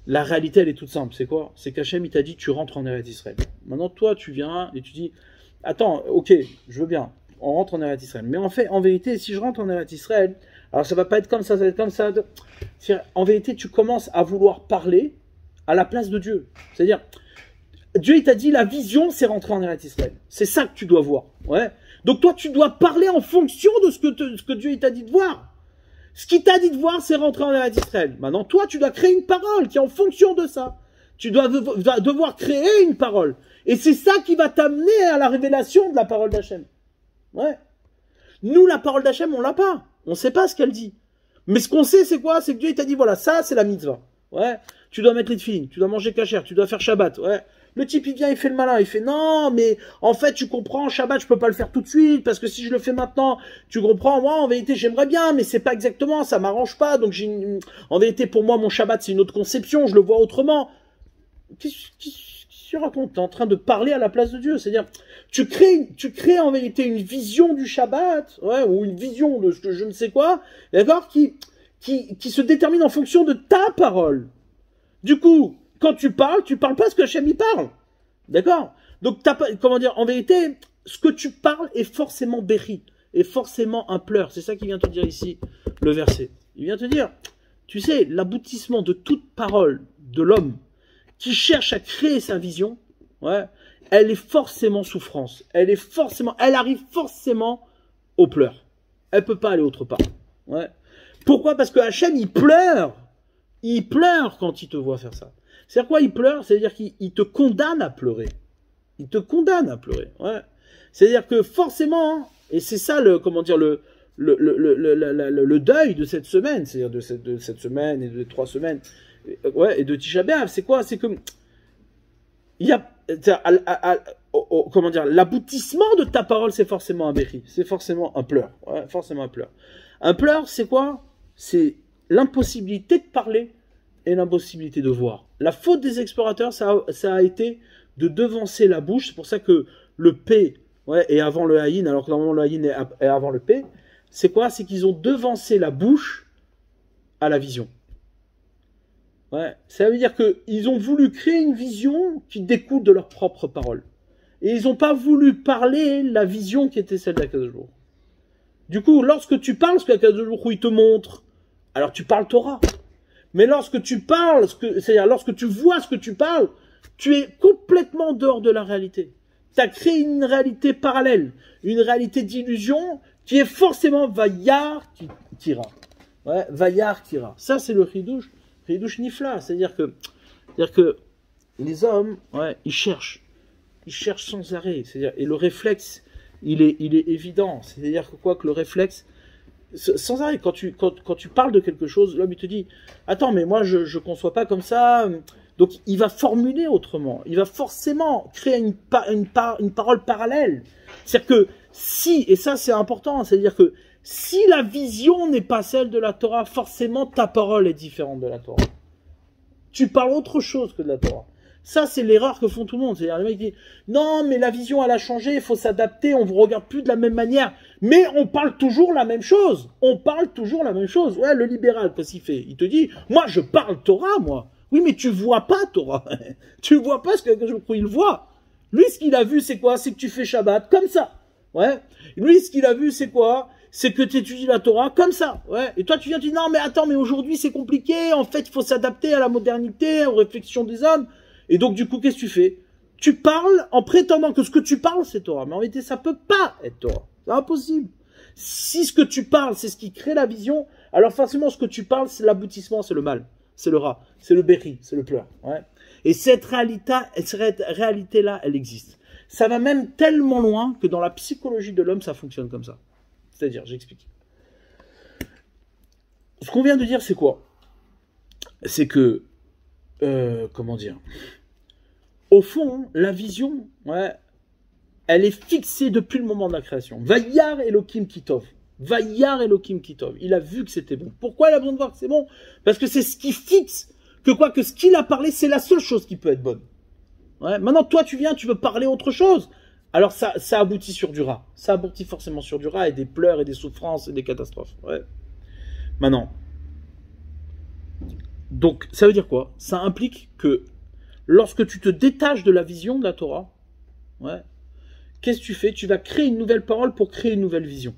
la réalité, elle est toute simple. C'est quoi? C'est qu'Hachem, il t'a dit, tu rentres en Eretz Israël. Maintenant, toi, tu viens et tu dis, attends, ok, je veux bien, on rentre en Eretz Israël. Mais en vérité, si je rentre en Eretz Israël, alors ça va pas être comme ça, ça va être comme ça. En vérité, tu commences à vouloir parler à la place de Dieu. C'est-à-dire, Dieu, il t'a dit, la vision, c'est rentrer en Eretz Israël. C'est ça que tu dois voir. Ouais. Donc toi, tu dois parler en fonction de ce que Dieu, il t'a dit de voir. Ce qu'il t'a dit de voir, c'est rentrer en Eretz Israël. Maintenant, toi, tu dois créer une parole qui est en fonction de ça. Tu dois devoir créer une parole. Et c'est ça qui va t'amener à la révélation de la parole d'Hachem. Ouais. Nous, la parole d'Hachem, on l'a pas. On sait pas ce qu'elle dit. Mais ce qu'on sait, c'est quoi? C'est que Dieu, il t'a dit, voilà, ça, c'est la mitzvah. Ouais. Tu dois mettre les tefilines, tu dois manger kasher, tu dois faire Shabbat. Ouais. Le type, il vient, il fait le malin, il fait, non, mais en fait, tu comprends, Shabbat, je peux pas le faire tout de suite, parce que si je le fais maintenant, tu comprends, moi, en vérité, j'aimerais bien, mais c'est pas exactement, ça m'arrange pas, donc en vérité, pour moi, mon Shabbat, c'est une autre conception, je le vois autrement. Qu'est-ce que tu racontes? T'es en train de parler à la place de Dieu, c'est-à-dire, tu crées en vérité une vision du Shabbat, ouais, ou une vision de ce que je ne sais quoi, d'accord, qui se détermine en fonction de ta parole. Du coup, quand tu parles pas ce que Hachem y parle. D'accord? Donc, en vérité, ce que tu parles est forcément béri, est forcément un pleur. C'est ça qu'il vient te dire ici, le verset. Il vient te dire, tu sais, l'aboutissement de toute parole de l'homme qui cherche à créer sa vision, ouais, elle est forcément souffrance. Elle arrive forcément au pleur. Elle peut pas aller autre part. Ouais. Pourquoi? Parce que Hachem, il pleure. Il pleure quand il te voit faire ça. C'est-à-dire quoi, il pleure? C'est-à-dire qu'il te condamne à pleurer. Il te condamne à pleurer. Ouais. C'est-à-dire que forcément, et c'est ça le deuil de cette semaine, c'est-à-dire de cette semaine et de 3 semaines, ouais, et de Tisha B'Av, c'est quoi? C'est que il y a, l'aboutissement de ta parole, c'est forcément un béchi, c'est forcément un pleur. Ouais, forcément un pleur. Un pleur, c'est quoi? C'est l'impossibilité de parler et l'impossibilité de voir. La faute des explorateurs, ça a été de devancer la bouche. C'est pour ça que le P, ouais, est avant le Haïn, alors que normalement le Haïn est avant le P. C'est quoi? C'est qu'ils ont devancé la bouche à la vision. Ouais. Ça veut dire qu'ils ont voulu créer une vision qui découle de leurs propres paroles. Et ils n'ont pas voulu parler la vision qui était celle d'Akadosh Baruch Hu. Du coup, lorsque tu parles, ce qu'Akadosh Baruch Hu il te montre, alors tu parles Torah. Mais lorsque tu parles, c'est-à-dire lorsque tu vois ce que tu parles, tu es complètement dehors de la réalité. Tu as créé une réalité parallèle, une réalité d'illusion qui est forcément Vayar Tira. Ouais, Vayar Tira. Ça, c'est le Chidouche Nifla. C'est-à-dire que les hommes, ouais, ils cherchent sans arrêt. C'est-à-dire, et le réflexe, il est évident. C'est-à-dire que le réflexe, sans arrêt, quand tu parles de quelque chose, l'homme il te dit attends, mais moi je conçois pas comme ça. Donc il va formuler autrement, il va forcément créer une parole parallèle. C'est-à-dire que si, et ça c'est important, c'est-à-dire que si la vision n'est pas celle de la Torah, forcément ta parole est différente de la Torah. Tu parles autre chose que de la Torah. Ça, c'est l'erreur que font tout le monde. C'est-à-dire, le mec dit, non, mais la vision, elle a changé, il faut s'adapter, on ne vous regarde plus de la même manière. Mais on parle toujours la même chose. On parle toujours la même chose. Ouais, le libéral, qu'est-ce qu'il fait? Il te dit, moi, je parle Torah, moi. Oui, mais tu vois pas Torah. Tu vois pas ce que il voit. Lui, ce qu'il a vu, c'est quoi? C'est que tu fais Shabbat comme ça. Ouais. Lui, ce qu'il a vu, c'est quoi? C'est que tu étudies la Torah comme ça. Ouais. Et toi, tu viens, tu dis, non, mais attends, mais aujourd'hui, c'est compliqué. En fait, il faut s'adapter à la modernité, aux réflexions des hommes. Et donc, du coup, qu'est-ce que tu fais? Tu parles en prétendant que ce que tu parles, c'est Torah. Mais en réalité, ça peut pas être Torah. C'est impossible. Si ce que tu parles, c'est ce qui crée la vision, alors forcément, ce que tu parles, c'est l'aboutissement, c'est le mal. C'est le rat. C'est le béri. C'est le pleur. Ouais. Et cette réalité-là, elle existe. Ça va même tellement loin que dans la psychologie de l'homme, ça fonctionne comme ça. C'est-à-dire, j'explique. Ce qu'on vient de dire, c'est quoi? C'est que, comment dire? Au fond, la vision, ouais, elle est fixée depuis le moment de la création. Vayar Elohim Kitov. Vayar Elohim Kitov. Il a vu que c'était bon. Pourquoi il a besoin de voir que c'est bon? Parce que c'est ce qui fixe que ce qu'il a parlé, c'est la seule chose qui peut être bonne. Ouais. Maintenant, toi, tu viens, tu veux parler autre chose. Alors, ça aboutit sur du rat. Ça aboutit forcément sur du rat et des pleurs et des souffrances et des catastrophes. Ouais. Maintenant. Donc, ça veut dire quoi? Ça implique que lorsque tu te détaches de la vision de la Torah, ouais, qu'est-ce que tu fais? Tu vas créer une nouvelle parole pour créer une nouvelle vision.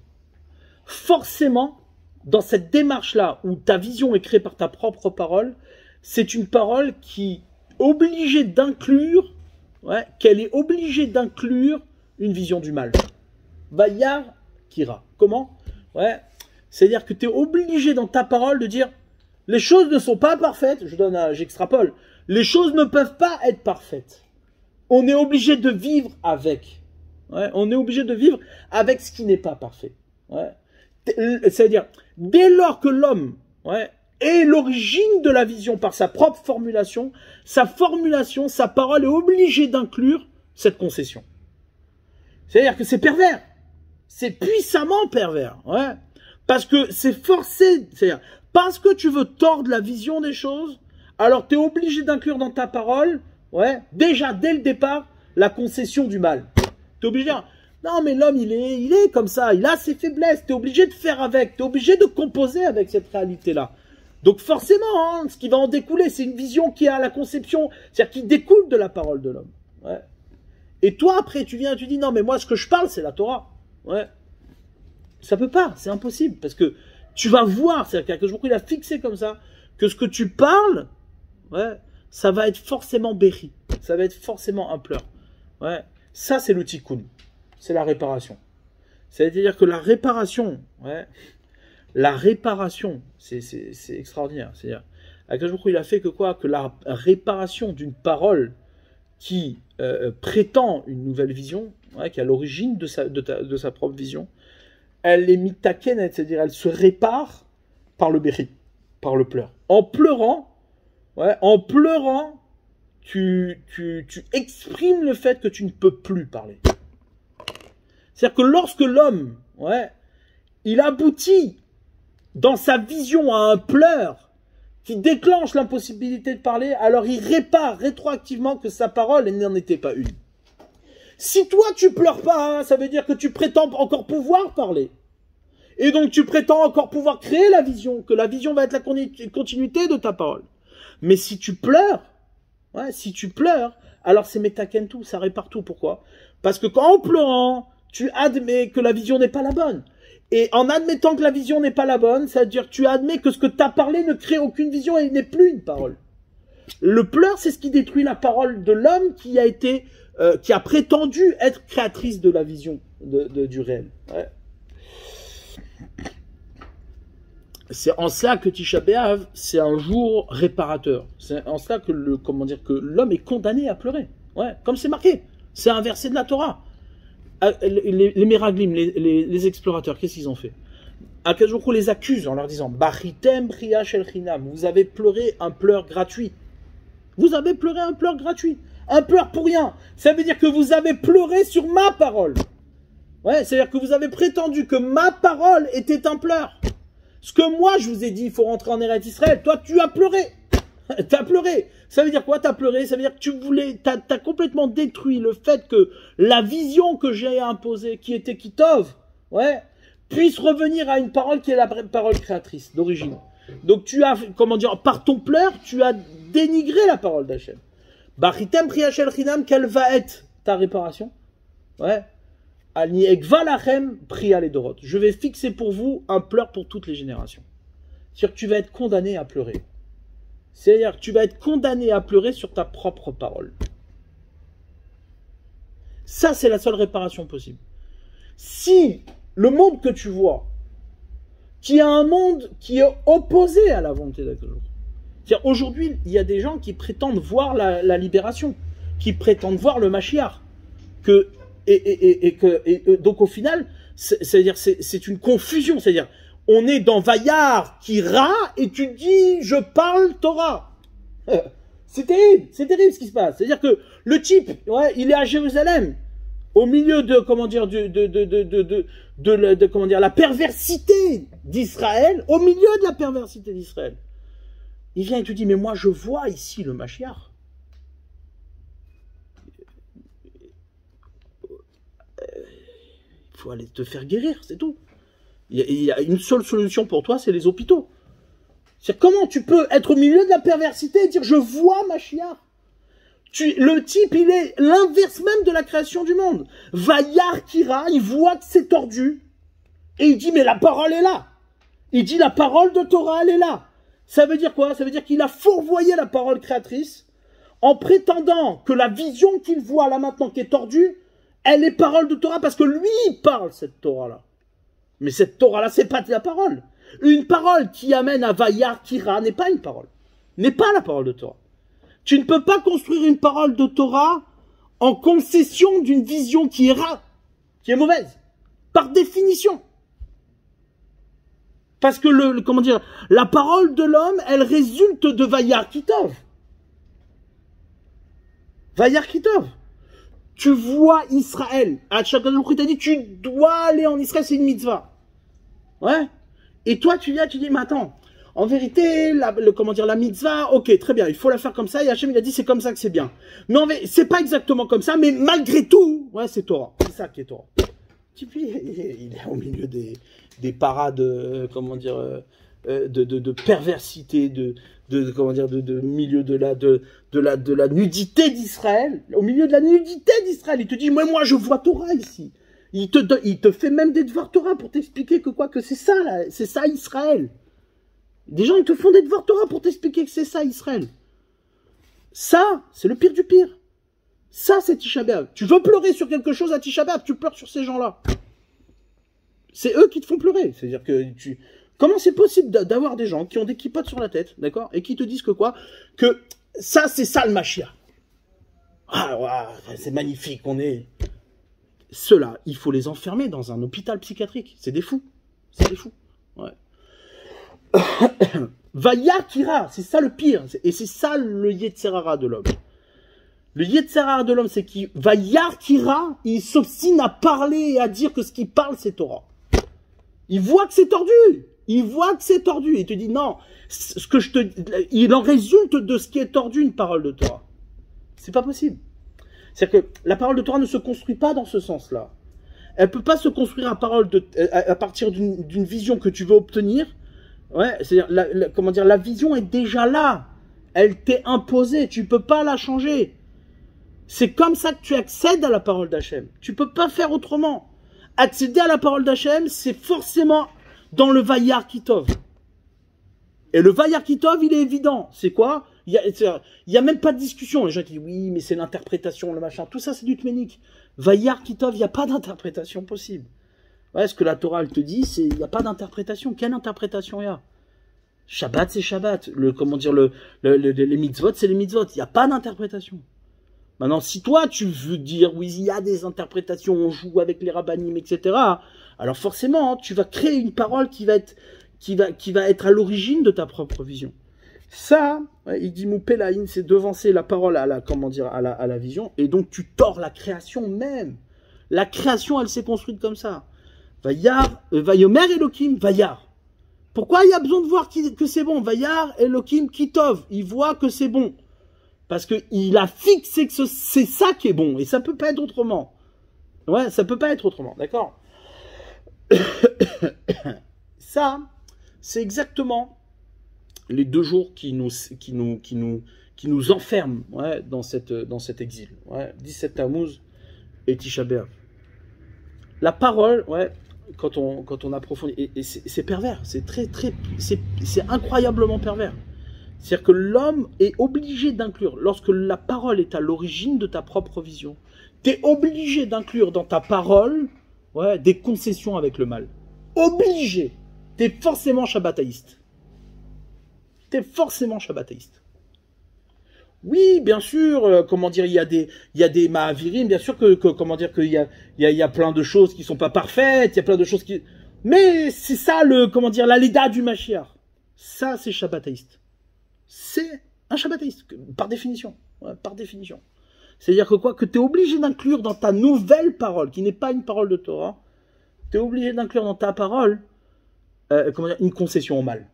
Forcément, dans cette démarche-là, où ta vision est créée par ta propre parole, c'est une parole qui est obligée d'inclure, ouais, qu'elle est obligée d'inclure une vision du mal. Vayar Kira. Comment? Ouais, c'est-à-dire que tu es obligé dans ta parole de dire les choses ne sont pas parfaites, j'extrapole, les choses ne peuvent pas être parfaites. On est obligé de vivre avec. Ouais, on est obligé de vivre avec ce qui n'est pas parfait. Ouais. C'est-à-dire, dès lors que l'homme, ouais, est l'origine de la vision par sa propre formulation, sa parole est obligée d'inclure cette concession. C'est-à-dire que c'est pervers. C'est puissamment pervers. Ouais. Parce que c'est forcé. C'est-à-dire, parce que tu veux tordre la vision des choses, alors tu es obligé d'inclure dans ta parole, ouais, déjà dès le départ, la concession du mal. Tu es obligé de dire, non mais l'homme il est comme ça, il a ses faiblesses, tu es obligé de faire avec, tu es obligé de composer avec cette réalité-là. Donc forcément, hein, ce qui va en découler, c'est une vision qui a la conception, c'est-à-dire qui découle de la parole de l'homme. Ouais. Et toi après tu viens et tu dis, non mais moi ce que je parle c'est la Torah. Ouais. Ça peut pas, c'est impossible, parce que tu vas voir, c'est-à-dire que il a fixé comme ça, que ce que tu parles, ouais, ça va être forcément béri, ça va être forcément un pleur. Ouais. Ça, c'est le tikkun, c'est la réparation. C'est-à-dire que la réparation, ouais, c'est extraordinaire. C'est-à-dire, Akadosh Baruch Hu, il a fait que quoi? Que la réparation d'une parole qui prétend une nouvelle vision, ouais, qui est à l'origine de sa propre vision, elle est mitaken, c'est-à-dire elle se répare par le béri, par le pleur. En pleurant, ouais, tu exprimes le fait que tu ne peux plus parler. C'est-à-dire que lorsque l'homme, ouais, il aboutit dans sa vision à un pleur qui déclenche l'impossibilité de parler, alors il répare rétroactivement que sa parole n'en était pas une. Si toi tu pleures pas, hein, ça veut dire que tu prétends encore pouvoir parler. Et donc tu prétends encore pouvoir créer la vision, que la vision va être la continuité de ta parole. Mais si tu pleures, ouais, alors c'est metaken tout, ça répare tout. Pourquoi? Parce que en pleurant, tu admets que la vision n'est pas la bonne. Et en admettant que la vision n'est pas la bonne, c'est-à-dire que tu admets que ce que tu as parlé ne crée aucune vision et n'est plus une parole. Le pleur, c'est ce qui détruit la parole de l'homme qui a prétendu être créatrice de la vision du réel. Ouais. C'est en cela que Tisha B'Av, c'est un jour réparateur. C'est en cela que l'homme est condamné à pleurer. Ouais, comme c'est marqué. C'est un verset de la Torah. Les Meraglim, les explorateurs, qu'est-ce qu'ils ont fait? Akadosh Baruch Hu les accuse en leur disant Bachitem Priya Shel Chinam, vous avez pleuré un pleur gratuit. Vous avez pleuré un pleur gratuit. Un pleur pour rien. Ça veut dire que vous avez pleuré sur ma parole. Ouais, c'est-à-dire que vous avez prétendu que ma parole était un pleur. Ce que moi je vous ai dit, il faut rentrer en Eretz Israël. Toi, tu as pleuré. Tu as pleuré. Ça veut dire quoi, t'as pleuré? Ça veut dire que t'as complètement détruit le fait que la vision que j'ai imposée, qui était Kitov, ouais, puisse revenir à une parole qui est la parole créatrice d'origine. Donc tu as, par ton pleur, tu as dénigré la parole d'Hachem. Bachitem Priya Shel Chinam, quelle va être ta réparation? Ouais. Ani Ekva Lachem Priya Ledorot. Je vais fixer pour vous un pleur pour toutes les générations. C'est-à-dire que tu vas être condamné à pleurer. C'est-à-dire que tu vas être condamné à pleurer sur ta propre parole. Ça, c'est la seule réparation possible. Si le monde que tu vois, qui est un monde qui est opposé à la volonté d'Akadosh Baruch Hu, c'est-à-dire aujourd'hui, il y a des gens qui prétendent voir la libération, qui prétendent voir le Mashiach, donc au final, c'est une confusion, c'est-à-dire on est dans Vayar Kira et tu dis je parle Torah. C'est terrible ce qui se passe. C'est-à-dire que le type, ouais, il est à Jérusalem, au milieu de la perversité d'Israël, au milieu de la perversité d'Israël. Il vient et te dit mais moi je vois ici le Mashiach. Il faut aller te faire guérir, c'est tout. Il y a une seule solution pour toi, c'est les hôpitaux. C'est comment tu peux être au milieu de la perversité et dire je vois Mashiach. Le type, il est l'inverse même de la création du monde. Vayar Kira, il voit que c'est tordu. Et il dit mais la parole est là. Il dit la parole de Torah, elle est là. Ça veut dire quoi? Ça veut dire qu'il a fourvoyé la parole créatrice en prétendant que la vision qu'il voit là maintenant qui est tordue, elle est parole de Torah parce que lui il parle cette Torah-là. Mais cette Torah-là, c'est pas de la parole. Une parole qui amène à Vayar Kira n'est pas une parole. N'est pas la parole de Torah. Tu ne peux pas construire une parole de Torah en concession d'une vision qui est rare, qui est mauvaise. Par définition. Parce que la parole de l'homme, elle résulte de Vayar Kitov. Vayar Kitov. Tu vois Israël. Akadosh Baruch Hu t'a dit, tu dois aller en Israël, c'est une mitzvah. Ouais. Et toi, tu viens, tu dis, mais attends, en vérité, la mitzvah, ok, très bien, il faut la faire comme ça, et Hachem, il a dit, c'est comme ça que c'est bien. Mais c'est pas exactement comme ça, mais malgré tout, ouais, c'est Torah. C'est ça qui est Torah. Et puis, il est au milieu des parades, de perversité, milieu de la nudité d'Israël, au milieu de la nudité d'Israël, il te dit, moi je vois Torah ici. Il te fait même des devoirs Torah pour t'expliquer que c'est ça là, c'est ça Israël. Des gens ils te font des devoirs Torah pour t'expliquer que c'est ça Israël. Ça, c'est le pire du pire. Ça, c'est Tisha B'Av. Tu veux pleurer sur quelque chose à Tisha B'Av, tu pleures sur ces gens-là. C'est eux qui te font pleurer. C'est-à-dire que comment c'est possible d'avoir des gens qui ont des kippotes sur la tête, d'accord, et qui te disent que ça, c'est ça le Mashiach. Ah, c'est magnifique, ceux-là, il faut les enfermer dans un hôpital psychiatrique. C'est des fous. C'est des fous. Ouais. Vayar Kira, c'est ça le pire. Et c'est ça le Yetzer Hara de l'homme. Le Yetzer Hara de l'homme, c'est qu'il Vayar Kira, il s'obstine à parler et à dire que ce qu'il parle, c'est Torah. Il voit que c'est tordu. Il voit que c'est tordu. Il te dit non. Il en résulte de ce qui est tordu une parole de Torah. C'est pas possible. C'est-à-dire que la parole de Torah ne se construit pas dans ce sens-là. Elle ne peut pas se construire à partir d'une vision que tu veux obtenir. Ouais, c'est-à-dire, la vision est déjà là. Elle t'est imposée. Tu ne peux pas la changer. C'est comme ça que tu accèdes à la parole d'Hachem. Tu ne peux pas faire autrement. accéder à la parole d'Hachem, c'est forcément dans le Vayar Kitov. Et le Vayar Kitov, il est évident. C'est quoi? Il y a même pas de discussion. Les gens qui disent oui, mais c'est l'interprétation, le machin. Tout ça, c'est du tménik. Vayar Kitov, il n'y a pas d'interprétation possible. Ouais, ce que la Torah elle te dit, c'est il n'y a pas d'interprétation. Quelle interprétation il y a? Shabbat, c'est Shabbat. Les mitzvot, c'est les mitzvot. Il n'y a pas d'interprétation. Maintenant, si toi, tu veux dire, oui, il y a des interprétations, on joue avec les rabbinim, etc., alors forcément, tu vas créer une parole qui va être à l'origine de ta propre vision. Ça, il dit Moupelaïn, c'est devancer la parole à la vision, et donc tu tords la création même. La création, elle s'est construite comme ça. Vayar, Vayomer Elohim, Vayar. Pourquoi il y a besoin de voir que c'est bon? Vayar Elohim Kitov, il voit que c'est bon. Parce qu'il a fixé que c'est ça qui est bon, et ça peut pas être autrement. Ouais, ça peut pas être autrement, d'accord? Ça, c'est exactement les 2 jours qui nous enferment, ouais, dans cet exil. Ouais, 17 Tammuz et Tisha B'Av. La parole, ouais, quand on approfondit, et c'est pervers, c'est incroyablement pervers. C'est-à-dire que l'homme est obligé d'inclure, lorsque la parole est à l'origine de ta propre vision, tu es obligé d'inclure dans ta parole, ouais, des concessions avec le mal. Obligé. Tu es forcément shabbataïste. Tu es forcément shabbataïste. Oui, bien sûr, comment dire, il y a des Mahavirim, bien sûr comment dire, qu'il y a plein de choses qui sont pas parfaites, il y a plein de choses qui... Mais c'est ça, comment dire, la Léda du Mashiach. Ça, c'est shabbataïste. C'est un shabbataïste, par définition. Ouais, par définition. C'est-à-dire que quoi? Que tu es obligé d'inclure dans ta nouvelle parole, qui n'est pas une parole de Torah, tu es obligé d'inclure dans ta parole comment dire, une concession au mal.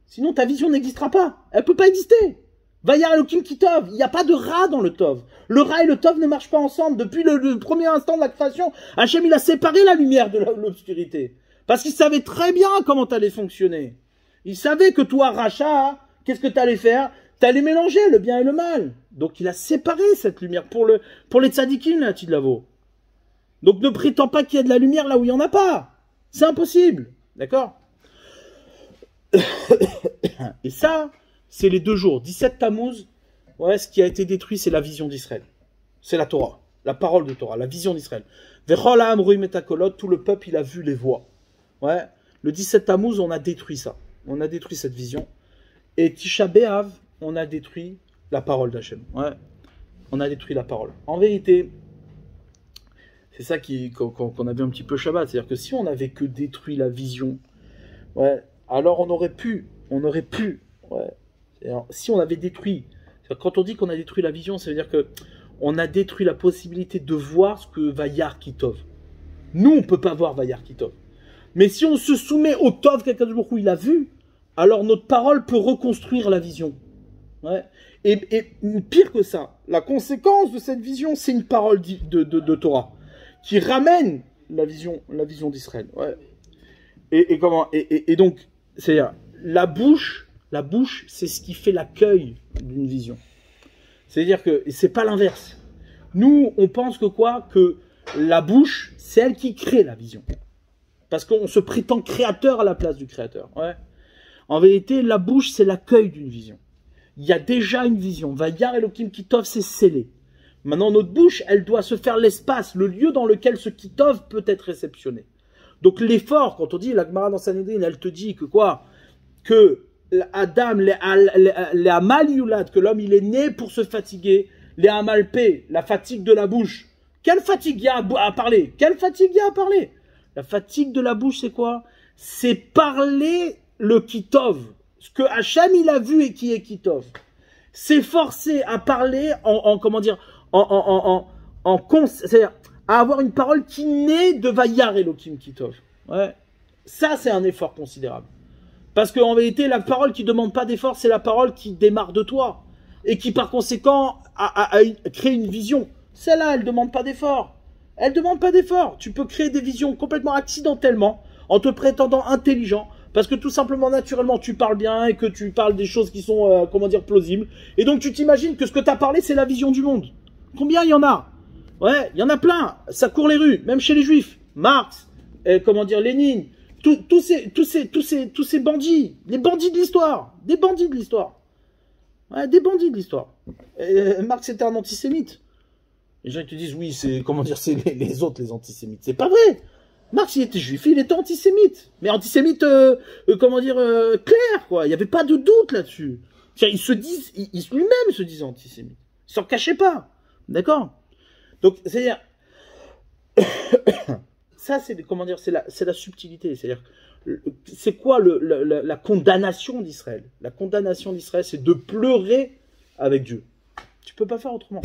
Sinon, ta vision n'existera pas. Elle peut pas exister. Vayar Elohim Kitov, il n'y a pas de Ra dans le Tov. Le Ra et le Tov ne marchent pas ensemble. Depuis le premier instant de la création, Hachem, il a séparé la lumière de l'obscurité. Parce qu'il savait très bien comment tu allais fonctionner. Il savait que toi, Racha, qu'est-ce que tu allais faire? Tu allais mélanger le bien et le mal. Donc il a séparé cette lumière pour les tzadikim, là, Tidlavo. Donc ne prétends pas qu'il y a de la lumière là où il n'y en a pas. C'est impossible. D'accord? Et ça, c'est les 2 jours. 17 Tammuz, ouais, ce qui a été détruit, c'est la vision d'Israël. C'est la Torah, la parole de Torah, la vision d'Israël. Vechol ha'am roim et hakolot, tout le peuple, il a vu les voies. Ouais. Le 17 Tammuz, on a détruit ça. On a détruit cette vision. Et Tisha B'Av, on a détruit la parole d'Hachem. Ouais. On a détruit la parole. En vérité, c'est ça qu'on a vu un petit peu Shabbat. C'est-à-dire que si on n'avait que détruit la vision, ouais, alors on aurait pu, ouais. Alors, si on avait détruit, quand on dit qu'on a détruit la vision, ça veut dire que on a détruit la possibilité de voir ce que Vayar Kitov. Nous, on ne peut pas voir Vayar Kitov. Mais si on se soumet au Tov qu'Akadosh Baruch Hu il a vu, alors notre parole peut reconstruire la vision. Ouais. Et pire que ça, la conséquence de cette vision, c'est une parole de Torah qui ramène la vision d'Israël. Ouais. Et donc, c'est-à-dire, la bouche, c'est ce qui fait l'accueil d'une vision. C'est-à-dire que c'est pas l'inverse. Nous, on pense que la bouche, c'est elle qui crée la vision. Parce qu'on se prétend créateur à la place du créateur. Ouais. En vérité, la bouche, c'est l'accueil d'une vision. Il y a déjà une vision. Vayar Elohim Kitov, c'est scellé. Maintenant, notre bouche, elle doit se faire l'espace, le lieu dans lequel ce Kitov peut être réceptionné. Donc l'effort, quand on dit, la Gemara dans Sanhedrin, elle te dit que quoi? Que Adam, les Amal Yulad, que l'homme il est né pour se fatiguer, les Amalpé, la fatigue de la bouche. Quelle fatigue il y a à parler? Quelle fatigue il y a à parler? La fatigue de la bouche, c'est quoi? C'est parler le Kitov, ce que Hachem il a vu et qui est Kitov. C'est forcer à parler c'est-à-dire à avoir une parole qui naît de Vayar Elohim Kitov. Ouais. Ça, c'est un effort considérable. Parce qu'en vérité, la parole qui ne demande pas d'effort, c'est la parole qui démarre de toi. Et qui, par conséquent, crée une vision. Celle-là, elle ne demande pas d'effort. Elle ne demande pas d'effort. Tu peux créer des visions complètement accidentellement, en te prétendant intelligent, parce que tout simplement, naturellement, tu parles bien et que tu parles des choses qui sont, plausibles. Et donc, tu t'imagines que ce que tu as parlé, c'est la vision du monde. Combien il y en a? Ouais, il y en a plein. Ça court les rues, même chez les juifs. Marx, comment dire, Lénine, tous ces bandits, les bandits de l'histoire, des bandits de l'histoire. Ouais, des bandits de l'histoire. Marx était un antisémite. Les gens ils te disent, oui, c'est, comment dire, c'est les autres les antisémites. C'est pas vrai. Marx, il était juif, il était antisémite. Mais antisémite, comment dire, clair, quoi. Il n'y avait pas de doute là-dessus. Ils se disent, lui-même se disait antisémite. Il s'en cachait pas. D'accord? Donc, c'est-à-dire, ça, c'est, comment dire, c'est la subtilité. C'est-à-dire, c'est quoi la condamnation d'Israël? La condamnation d'Israël, c'est de pleurer avec Dieu. Tu peux pas faire autrement.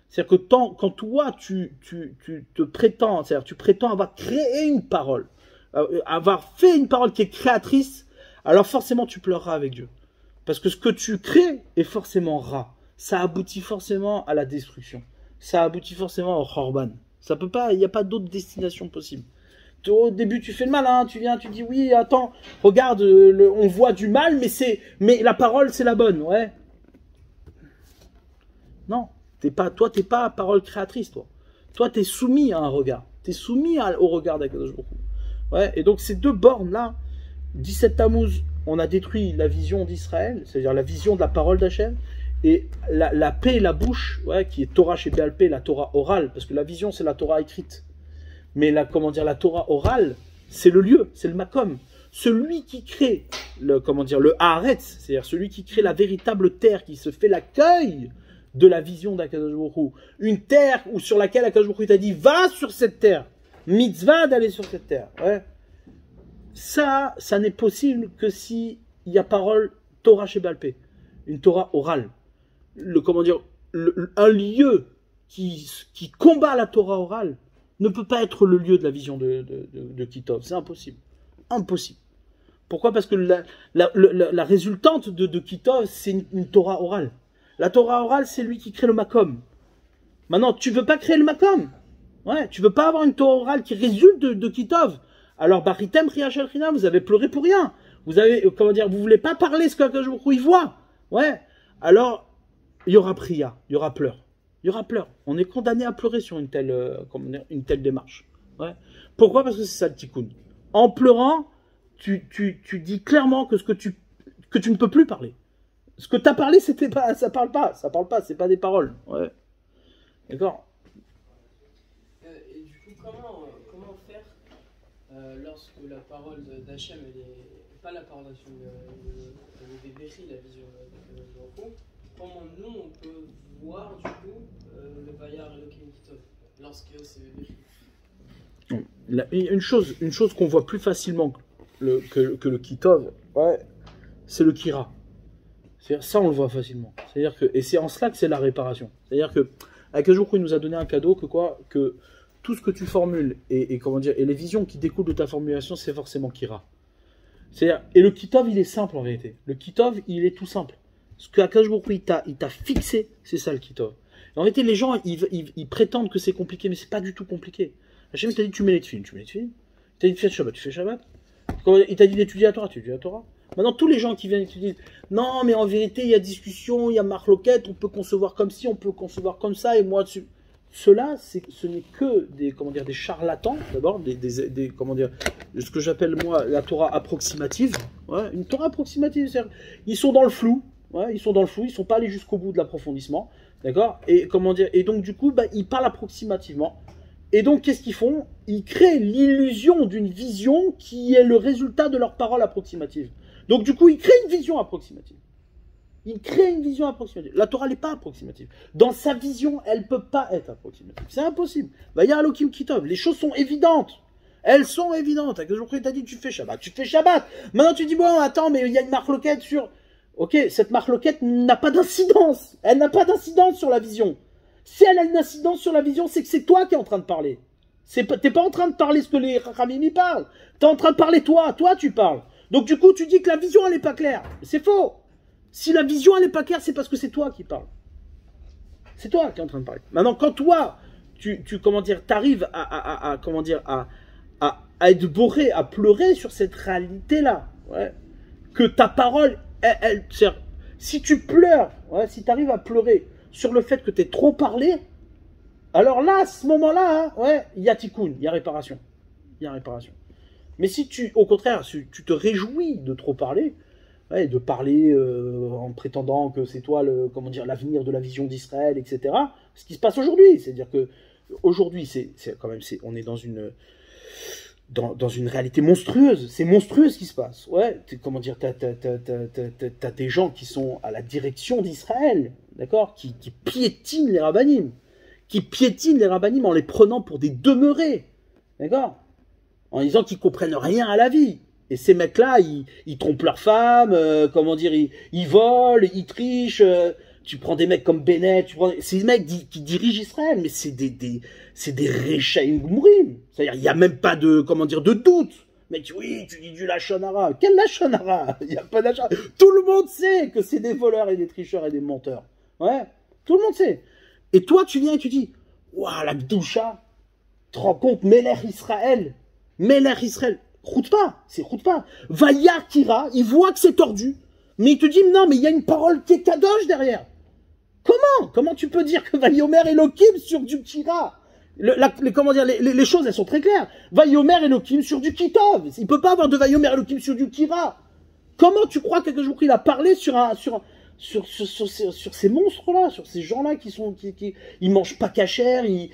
C'est-à-dire que quand toi, tu te prétends, c'est-à-dire tu prétends avoir créé une parole, avoir fait une parole qui est créatrice, alors forcément tu pleureras avec Dieu. Parce que ce que tu crées est forcément rat. Ça aboutit forcément à la destruction. Ça aboutit forcément au Khorban. Ça peut pas, il n'y a pas d'autre destination possible. Au début, tu fais le malin, tu viens, tu dis oui, attends, regarde, on voit du mal, mais la parole, c'est la bonne, ouais. Non. Toi, t'es pas parole créatrice, toi. Toi, t'es soumis à un regard. T'es soumis au regard d'Akadosh Baruch Hu. Ouais, et donc, ces deux bornes-là, 17 Tammuz, on a détruit la vision d'Israël, c'est-à-dire la vision de la parole d'Hachem, et la paix et la bouche, ouais, qui est Torah chez Béal Pé, la Torah orale, parce que la vision, c'est la Torah écrite. Mais la Torah orale, c'est le lieu, c'est le makom. Celui qui crée le Haaretz, c'est-à-dire celui qui crée la véritable terre, qui se fait l'accueil de la vision d'Akadosh Baruch Hu. Une terre sur laquelle Akadosh Baruch Hu t'a dit, va sur cette terre. Mitzvah d'aller sur cette terre. Ouais. Ça n'est possible que s'il y a parole Torah chez Béal Pé. Une Torah orale. Un lieu qui combat la Torah orale ne peut pas être le lieu de la vision de Kitov. C'est impossible. Impossible. Pourquoi? Parce que la résultante de Kitov, c'est une Torah orale. La Torah orale, c'est lui qui crée le makom. Maintenant, tu veux pas créer le makom. Ouais, tu veux pas avoir une Torah orale qui résulte de Kitov. Alors, Baritem, Riachel China, vous avez pleuré pour rien. Vous avez, vous voulez pas parler ce qu'Akadosh Baruch Hu y voit. Ouais. Alors, il y aura priya, il y aura pleurs. Il y aura pleurs. On est condamné à pleurer sur une telle démarche. Ouais. Pourquoi? Parce que c'est ça le tikkun. En pleurant, tu dis clairement que que tu ne peux plus parler. Ce que tu as parlé, ça parle pas, c'est pas des paroles. Ouais. D'accord. Et du coup, comment faire lorsque la parole d'Hachem, elle est pas la parole d'Hachem, elle est décrit, la vision de l'enfant, comment nous on peut voir du coup le Bayar Elohim Kitov lorsque c'est décrit? Une chose qu'on voit plus facilement que le Kitov, ouais, c'est le Kira. Ça, on le voit facilement. C'est-à-dire que, et c'est en cela que c'est la réparation. C'est-à-dire que, avec un jour où il nous a donné un cadeau, que tout ce que tu formules et les visions qui découlent de ta formulation, c'est forcément Kira. C'est-à-dire, et le Kitov, il est simple en vérité. Le Kitov, il est tout simple. Ce que Akadosh Baruch Hu, il t'a fixé, c'est ça le Kitov. Et en réalité, les gens, ils prétendent que c'est compliqué, mais c'est pas du tout compliqué. Hachem t'a dit, tu mets les tefilines, tu mets les tefilines. Il t'a dit de faire Shabbat, tu fais Shabbat. Il t'a dit d'étudier la Torah, tu étudies la Torah. Maintenant, tous les gens qui viennent et qui disent non, mais en vérité, il y a discussion, il y a marloquette, on peut concevoir comme ci, on peut concevoir comme ça, et moi dessus. Cela, ce n'est que des charlatans, d'abord, ce que j'appelle moi la Torah approximative. Ouais, une Torah approximative, c'est-à-dire, ils sont dans le flou, ouais, ils sont pas allés jusqu'au bout de l'approfondissement, d'accord? Et et donc du coup, ils parlent approximativement. Et donc, qu'est-ce qu'ils font? Ils créent l'illusion d'une vision qui est le résultat de leur parole approximative. Donc, du coup, ils créent une vision approximative. La Torah n'est pas approximative. Dans sa vision, elle ne peut pas être approximative. C'est impossible. Vaya Elohim Kitov. Les choses sont évidentes. Elles sont évidentes. Avec le jour où tu as dit tu fais Shabbat. Tu fais Shabbat. Maintenant, tu dis bon, attends, mais il y a une marloquette sur. Ok, cette marloquette n'a pas d'incidence. Elle n'a pas d'incidence sur la vision. Si elle a une incidence sur la vision, c'est que c'est toi qui es en train de parler. T'es pas en train de parler ce que les Chachamim y parlent. T'es en train de parler toi tu parles. Donc du coup, tu dis que la vision, elle n'est pas claire. C'est faux. Si la vision, elle n'est pas claire, c'est parce que c'est toi qui parles. C'est toi qui es en train de parler. Maintenant, quand toi, t'arrives à être bourré, à pleurer sur cette réalité-là, ouais, que ta parole, si tu pleures, ouais, si tu arrives à pleurer sur le fait que tu es trop parlé, alors là, à ce moment-là, hein, ouais, il y a tikkun, il y a réparation. il y a réparation. Mais si tu, au contraire, si tu te réjouis de trop parler, ouais, de parler en prétendant que c'est toi comment dire, l'avenir de la vision d'Israël, etc. Ce qui se passe aujourd'hui, c'est-à-dire que aujourd'hui, on est dans une réalité monstrueuse. C'est monstrueux ce qui se passe. Ouais, comment dire, t'as des gens qui sont à la direction d'Israël, d'accord, qui piétinent les rabbinim, en les prenant pour des demeurés, d'accord, en disant qu'ils comprennent rien à la vie. Et ces mecs-là, ils trompent leurs femmes, comment dire, ils volent, ils trichent. Tu prends des mecs comme Bennett, c'est des mecs qui dirigent Israël, mais c'est des Rechaim Gmourim. C'est-à-dire, il n'y a même pas de, comment dire, de doute. Mais oui, tu dis du Lachon Hara. Quel Lachon Hara? Il n'y a pas d'Lachon Hara. Tout le monde sait que c'est des voleurs et des tricheurs et des menteurs. Ouais, tout le monde sait. Et toi, tu viens et tu dis, waouh, la Gdoucha, tu te rends compte, Melech Israël, route pas. Vaya Kira, il voit que c'est tordu, mais il te dit, non, mais il y a une parole qui est kadosh derrière. Comment tu peux dire que Vayomer Elohim sur du Kira? Comment dire, les choses, elles sont très claires. Vayomer Elohim sur du Kitov. Il peut pas avoir de Vayomer Elohim sur du Kira. Comment tu crois que jour il a parlé sur ces monstres-là, sur ces gens-là ils mangent pas cachère, ils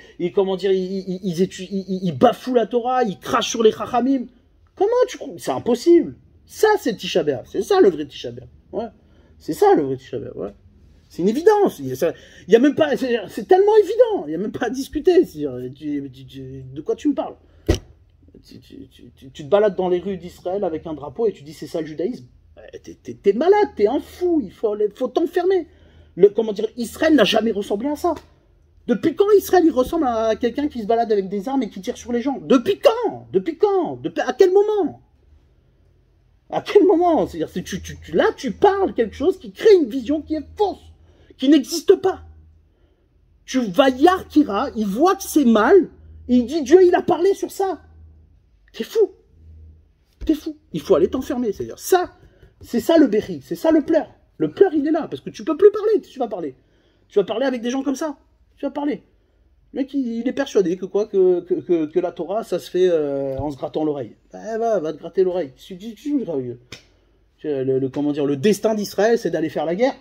bafouent la Torah, ils crachent sur les chachamim. Comment tu crois? C'est impossible. Ça, c'est le Tisha B'Av. C'est ça le vrai Tisha B'Av. Ouais. C'est ça le vrai Tisha B'Av. Ouais. C'est une évidence. Il y a même pas. C'est tellement évident. Il y a même pas à discuter. De quoi tu me parles? Tu te balades dans les rues d'Israël avec un drapeau et tu dis c'est ça le judaïsme. T'es malade, t'es un fou. Il faut t'enfermer. Comment dire? Israël n'a jamais ressemblé à ça. Depuis quand Israël il ressemble à quelqu'un qui se balade avec des armes et qui tire sur les gens? Depuis quand? À quel moment? À quel moment? C'est-à-dire, là, tu parles quelque chose qui crée une vision qui est fausse, qui n'existe pas. Tu vas Yarkira, il voit que c'est mal, et il dit Dieu, il a parlé sur ça. T'es fou. Il faut aller t'enfermer. C'est-à-dire, c'est ça le béri, c'est ça le pleur. Le pleur, il est là, parce que tu peux plus parler. Tu vas parler. Tu vas parler avec des gens comme ça. Tu vas parler. Le mec, il est persuadé que la Torah, ça se fait en se grattant l'oreille. Va te gratter l'oreille. Comment dire, le destin d'Israël, c'est d'aller faire la guerre.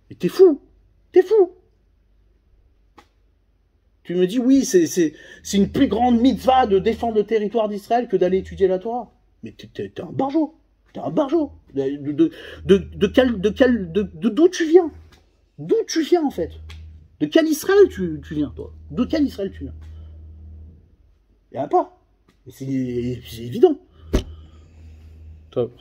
Et t'es fou. Tu me dis, oui, c'est une plus grande mitzvah de défendre le territoire d'Israël que d'aller étudier la Torah. Mais t'es un barjot. D'où tu viens? D'où tu viens, en fait? De quel Israël tu viens, toi? De quel Israël tu viens? Il n'y en a pas. C'est évident. Top,